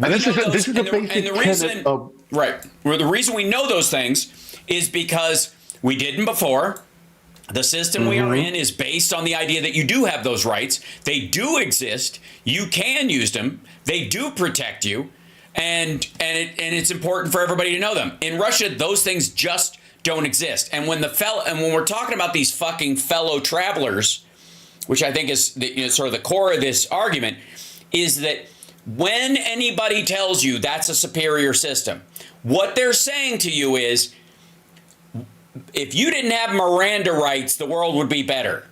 And this is a basic tenet of... Right. Well, the reason we know those things is because we didn't before. The system we are in is based on the idea that you do have those rights. They do exist. You can use them. They do protect you. And it's important for everybody to know them. In Russia, those things just don't exist. And when we're talking about these fucking fellow travelers, which I think is sort of the core of this argument, is that when anybody tells you that's a superior system, what they're saying to you is, if you didn't have Miranda rights, the world would be better.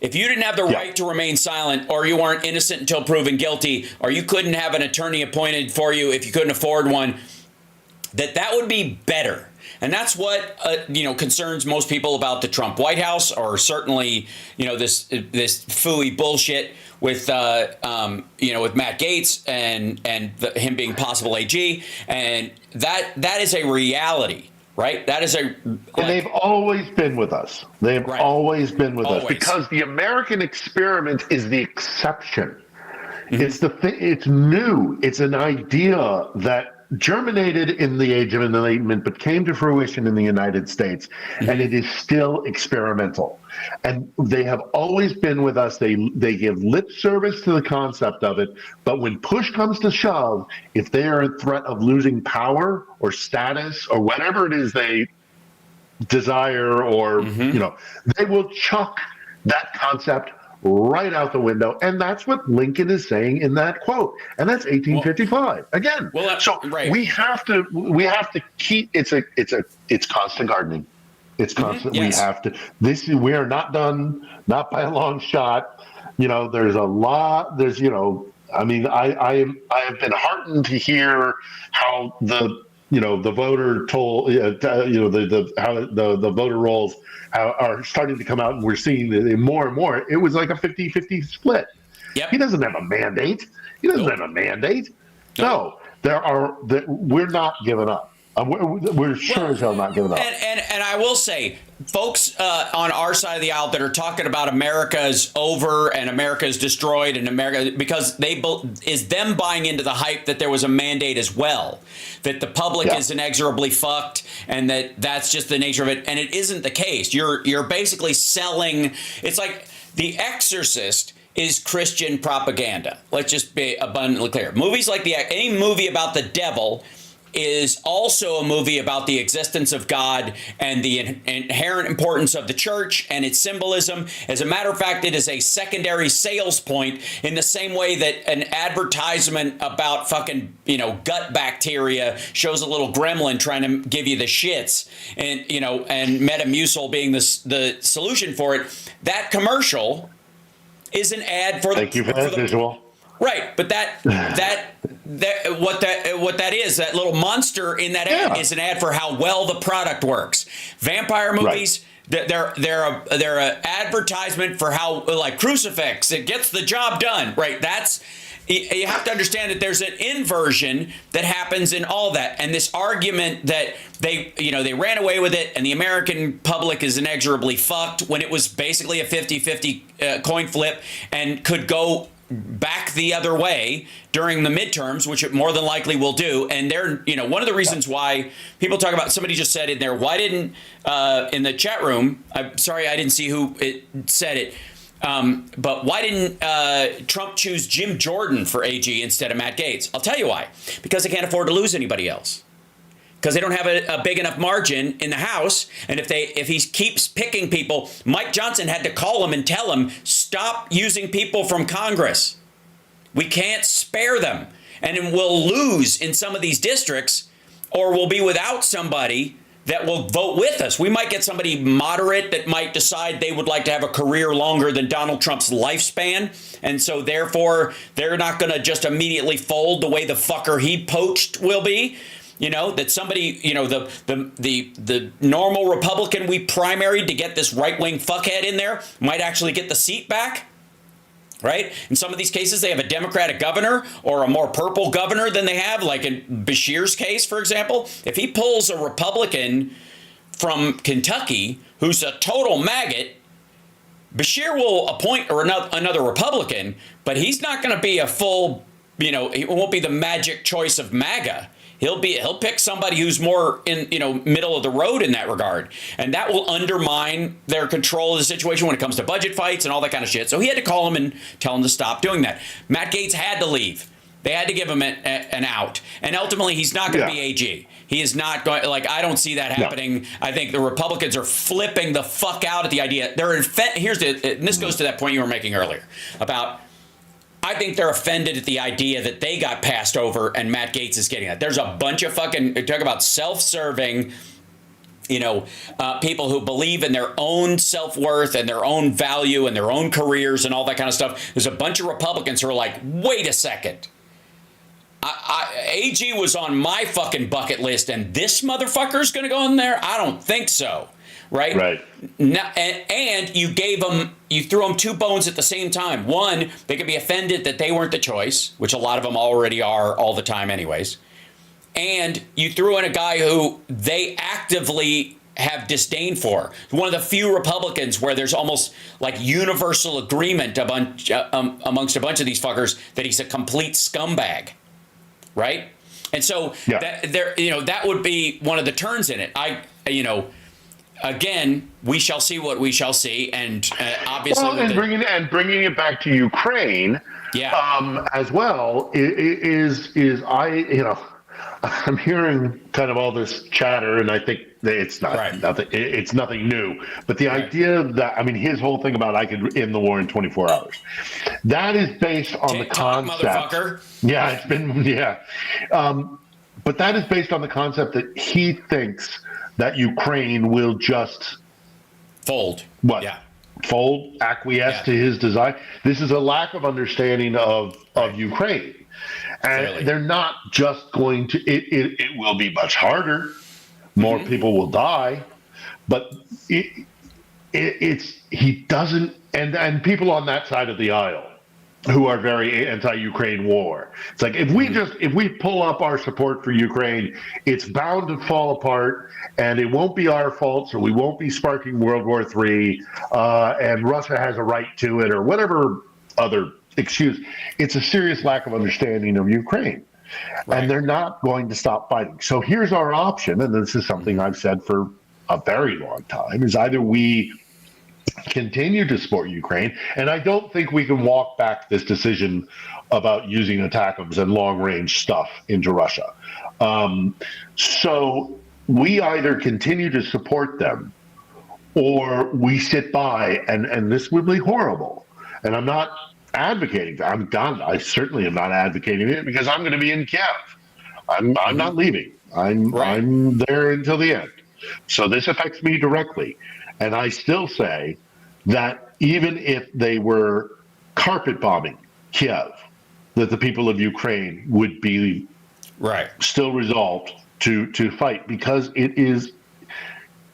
If you didn't have the right to remain silent, or you weren't innocent until proven guilty, or you couldn't have an attorney appointed for you if you couldn't afford one, that would be better. And that's what concerns most people about the Trump White House, or certainly this phooey bullshit with with Matt Gaetz and him being possible AG, and that is a reality. Right. That is and they've always been with us. They've always been with us, because the American experiment is the exception. It's it's new. It's an idea that germinated in the Age of Enlightenment, but came to fruition in the United States, and it is still experimental. And they have always been with us. They give lip service to the concept of it, but when push comes to shove, if they are in threat of losing power or status or whatever it is they desire, or they will chuck that concept right out the window. And that's what Lincoln is saying in that quote. And that's 1855. Again. We have to keep it's constant gardening. It's constant. Yes. We have to we are not done, not by a long shot. There's a lot, I have been heartened to hear how the voter the voter rolls are starting to come out, and we're seeing that more and more. It was like a 50-50 split. Yep. He doesn't have a mandate. No, we're not giving up. We're sure as hell not giving up. And I will say, folks on our side of the aisle that are talking about America's over and America's destroyed and America, because is them buying into the hype that there was a mandate as well, that the public is inexorably fucked, and that's just the nature of it. And it isn't the case. You're basically selling. It's like The Exorcist is Christian propaganda. Let's just be abundantly clear. Movies like any movie about the devil is also a movie about the existence of God and the inherent importance of the church and its symbolism. As a matter of fact, it is a secondary sales point, in the same way that an advertisement about fucking, gut bacteria shows a little gremlin trying to give you the shits, and, and Metamucil being the solution for it. That commercial is an ad for Thank you for that visual. Right, but what that is, that little monster in that ad is an ad for how well the product works. Vampire movies, they're a advertisement for how, like, crucifix, it gets the job done. Right, you have to understand that there's an inversion that happens in all that, and this argument that they ran away with it and the American public is inexorably fucked, when it was basically a 50-50 coin flip and could go back the other way during the midterms, which it more than likely will do. And they're, one of the reasons why people talk about, somebody just said in there, why didn't, in the chat room, I'm sorry, I didn't see who said it, but why didn't Trump choose Jim Jordan for AG instead of Matt Gaetz? I'll tell you why. Because they can't afford to lose anybody else. Because they don't have a big enough margin in the House. And if he keeps picking people, Mike Johnson had to call him and tell him, stop using people from Congress. We can't spare them. And we'll lose in some of these districts, or we'll be without somebody that will vote with us. We might get somebody moderate that might decide they would like to have a career longer than Donald Trump's lifespan. And so therefore, they're not going to just immediately fold the way the fucker he poached will be. That somebody, the normal Republican we primaried to get this right-wing fuckhead in there might actually get the seat back, right? In some of these cases, they have a Democratic governor or a more purple governor than they have, like in Bashir's case, for example. If he pulls a Republican from Kentucky who's a total maggot, Bashir will appoint another Republican, but he's not going to be a full he won't be the magic choice of MAGA. He'll pick somebody who's more in, middle of the road in that regard. And that will undermine their control of the situation when it comes to budget fights and all that kind of shit. So he had to call him and tell him to stop doing that. Matt Gaetz had to leave. They had to give him an out. And ultimately, he's not going to be AG. He is not going, I don't see that happening. No. I think the Republicans are flipping the fuck out at the idea. And this goes to that point you were making earlier about, I think they're offended at the idea that they got passed over and Matt Gaetz is getting that. There's a bunch of talk about self-serving, people who believe in their own self-worth and their own value and their own careers and all that kind of stuff. There's a bunch of Republicans who are like, wait a second. AG was on my fucking bucket list and this motherfucker's going to go in there? I don't think so. Right. Now, and you threw them two bones at the same time. One, they could be offended that they weren't the choice, which a lot of them already are all the time anyways. And you threw in a guy who they actively have disdain for. One of the few Republicans where there's almost like universal agreement amongst a bunch of these fuckers that he's a complete scumbag. Right. And so that would be one of the turns in it. Again, we shall see what we shall see, and obviously, bringing it back to Ukraine, as well I'm hearing kind of all this chatter, and I think that it's not nothing. It's nothing new, but the idea that his whole thing about I could end the war in 24 hours, that is based on the concept. Motherfucker. Yeah, it's been but that is based on the concept that he thinks that Ukraine will just fold. Fold, acquiesce to his desire. This is a lack of understanding of Ukraine. And clearly, they're not just going to, it will be much harder. More people will die. But he doesn't, and people on that side of the aisle who are very anti-Ukraine war. It's like, if we pull up our support for Ukraine, it's bound to fall apart, and it won't be our fault, so we won't be sparking World War III, and Russia has a right to it, or whatever other excuse. It's a serious lack of understanding of Ukraine. And they're not going to stop fighting. So here's our option, and this is something I've said for a very long time, is either we continue to support Ukraine, and I don't think we can walk back this decision about using ATACMS and long-range stuff into Russia. So we either continue to support them, or we sit by, and this would be horrible. And I'm not advocating that. I certainly am not advocating it, because I'm going to be in Kiev. I'm not leaving. I'm there until the end. So this affects me directly. And I still say that even if they were carpet bombing Kiev, that the people of Ukraine would be still resolved to fight, because it is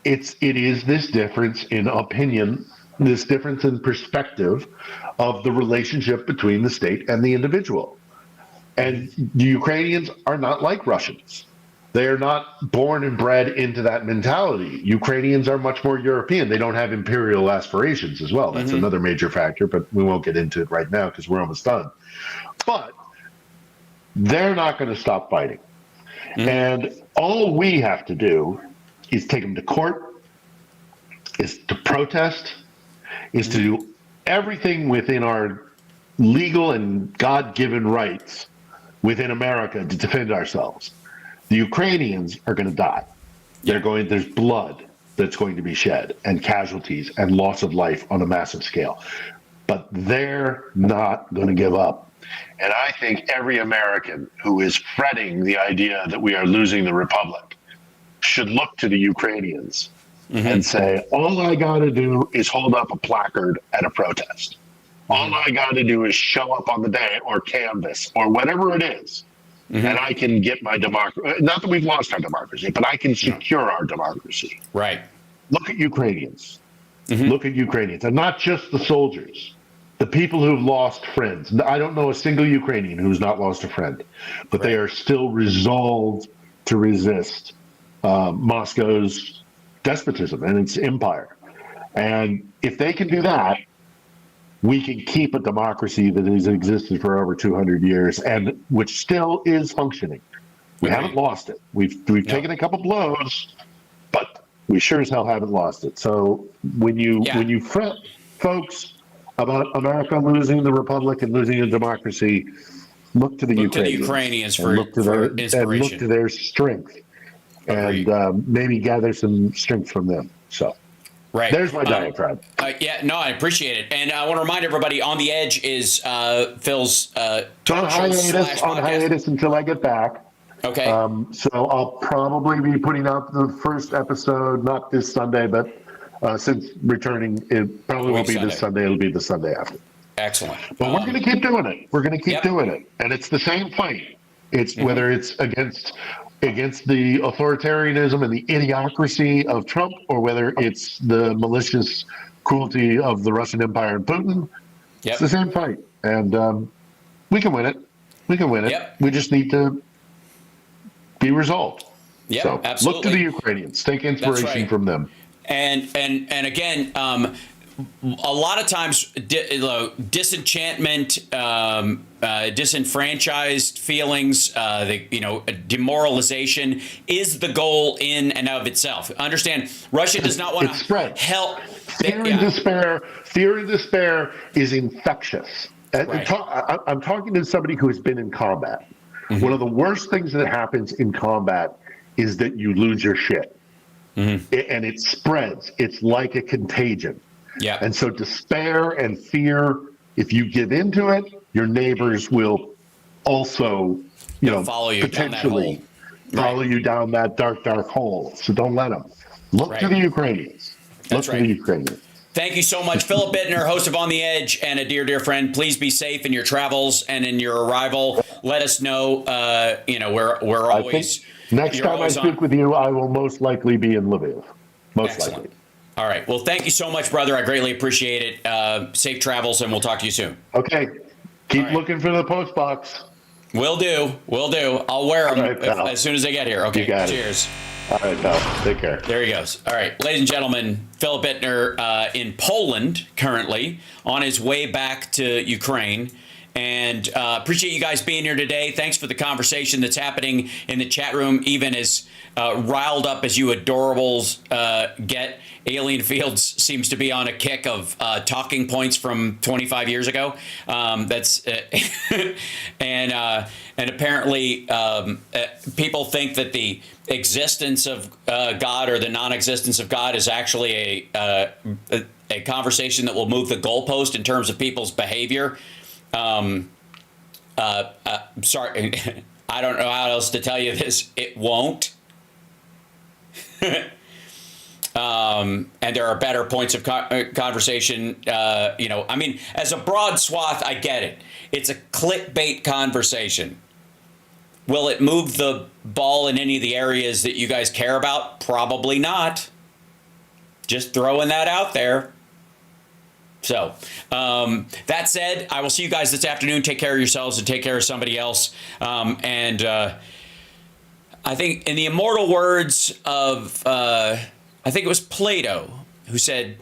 this difference in opinion, this difference in perspective of the relationship between the state and the individual. And the Ukrainians are not like Russians. They are not born and bred into that mentality. Ukrainians are much more European. They don't have imperial aspirations as well. That's another major factor, but we won't get into it right now because we're almost done. But they're not going to stop fighting. And all we have to do is take them to court, is to protest, is to do everything within our legal and God-given rights within America to defend ourselves. The Ukrainians are going to die. There's blood that's going to be shed, and casualties and loss of life on a massive scale. But they're not going to give up. And I think every American who is fretting the idea that we are losing the republic should look to the Ukrainians and say, all I got to do is hold up a placard at a protest. All I got to do is show up on the day, or canvas, or whatever it is. And I can get my democracy. Not that we've lost our democracy, but I can secure our democracy. Right. Look at Ukrainians. Look at Ukrainians. And not just the soldiers. The people who've lost friends. I don't know a single Ukrainian who's not lost a friend. But they are still resolved to resist Moscow's despotism and its empire. And if they can do that, we can keep a democracy that has existed for over 200 years and which still is functioning. We haven't lost it. We've taken a couple blows, but we sure as hell haven't lost it. So when you fret, folks, about America losing the republic and losing the democracy, look to the Ukrainians for inspiration. And look to their strength, and maybe gather some strength from them. So. Right. There's my diatribe. I appreciate it. And I want to remind everybody, On the Edge is Phil's on hiatus until I get back. Okay. So I'll probably be putting out the first episode, not this Sunday, but since returning, it probably won't be this Sunday. It'll be the Sunday after. Excellent. But we're going to keep doing it. We're going to keep doing it. And it's the same fight. It's whether it's against the authoritarianism and the idiocracy of Trump, or whether it's the malicious cruelty of the Russian Empire and Putin. It's the same fight. And we can win it. We can win it. We just need to be resolved. Yeah, so absolutely. Look to the Ukrainians. Take inspiration from them. And again, a lot of times disenchantment, disenfranchised feelings, demoralization is the goal in and of itself. Understand, Russia does not want to help. Fear and despair is infectious. I'm talking to somebody who has been in combat. One of the worst things that happens in combat is that you lose your shit. And it spreads. It's like a contagion. Yeah. And so despair and fear, if you give into it, your neighbors will also, follow you potentially follow you down that dark, dark hole. So don't let them. Look to the Ukrainians. Look to the Ukrainians. Thank you so much, Philip Bittner, host of On the Edge, and a dear, dear friend. Please be safe in your travels and in your arrival. Let us know. We're always. Next time I speak with you, I will most likely be in Lviv. Most likely. All right. Well, thank you so much, brother. I greatly appreciate it. Safe travels, and we'll talk to you soon. Okay. Keep looking for the post box. Will do. I'll wear them as soon as they get here. Okay. Cheers. All right, pal. Take care. There he goes. All right. Ladies and gentlemen, Philip Bittner in Poland currently on his way back to Ukraine. And appreciate you guys being here today. Thanks for the conversation that's happening in the chat room, even as riled up as you adorables get. Alien Fields seems to be on a kick of talking points from 25 years ago. That's and apparently people think that the existence of God or the non-existence of God is actually a conversation that will move the goalpost in terms of people's behavior. Sorry, I don't know how else to tell you this. It won't. And there are better points of conversation. I mean, as a broad swath, I get it. It's a clickbait conversation. Will it move the ball in any of the areas that you guys care about? Probably not. Just throwing that out there. So, that said, I will see you guys this afternoon. Take care of yourselves and take care of somebody else. I think in the immortal words of, I think it was Plato who said,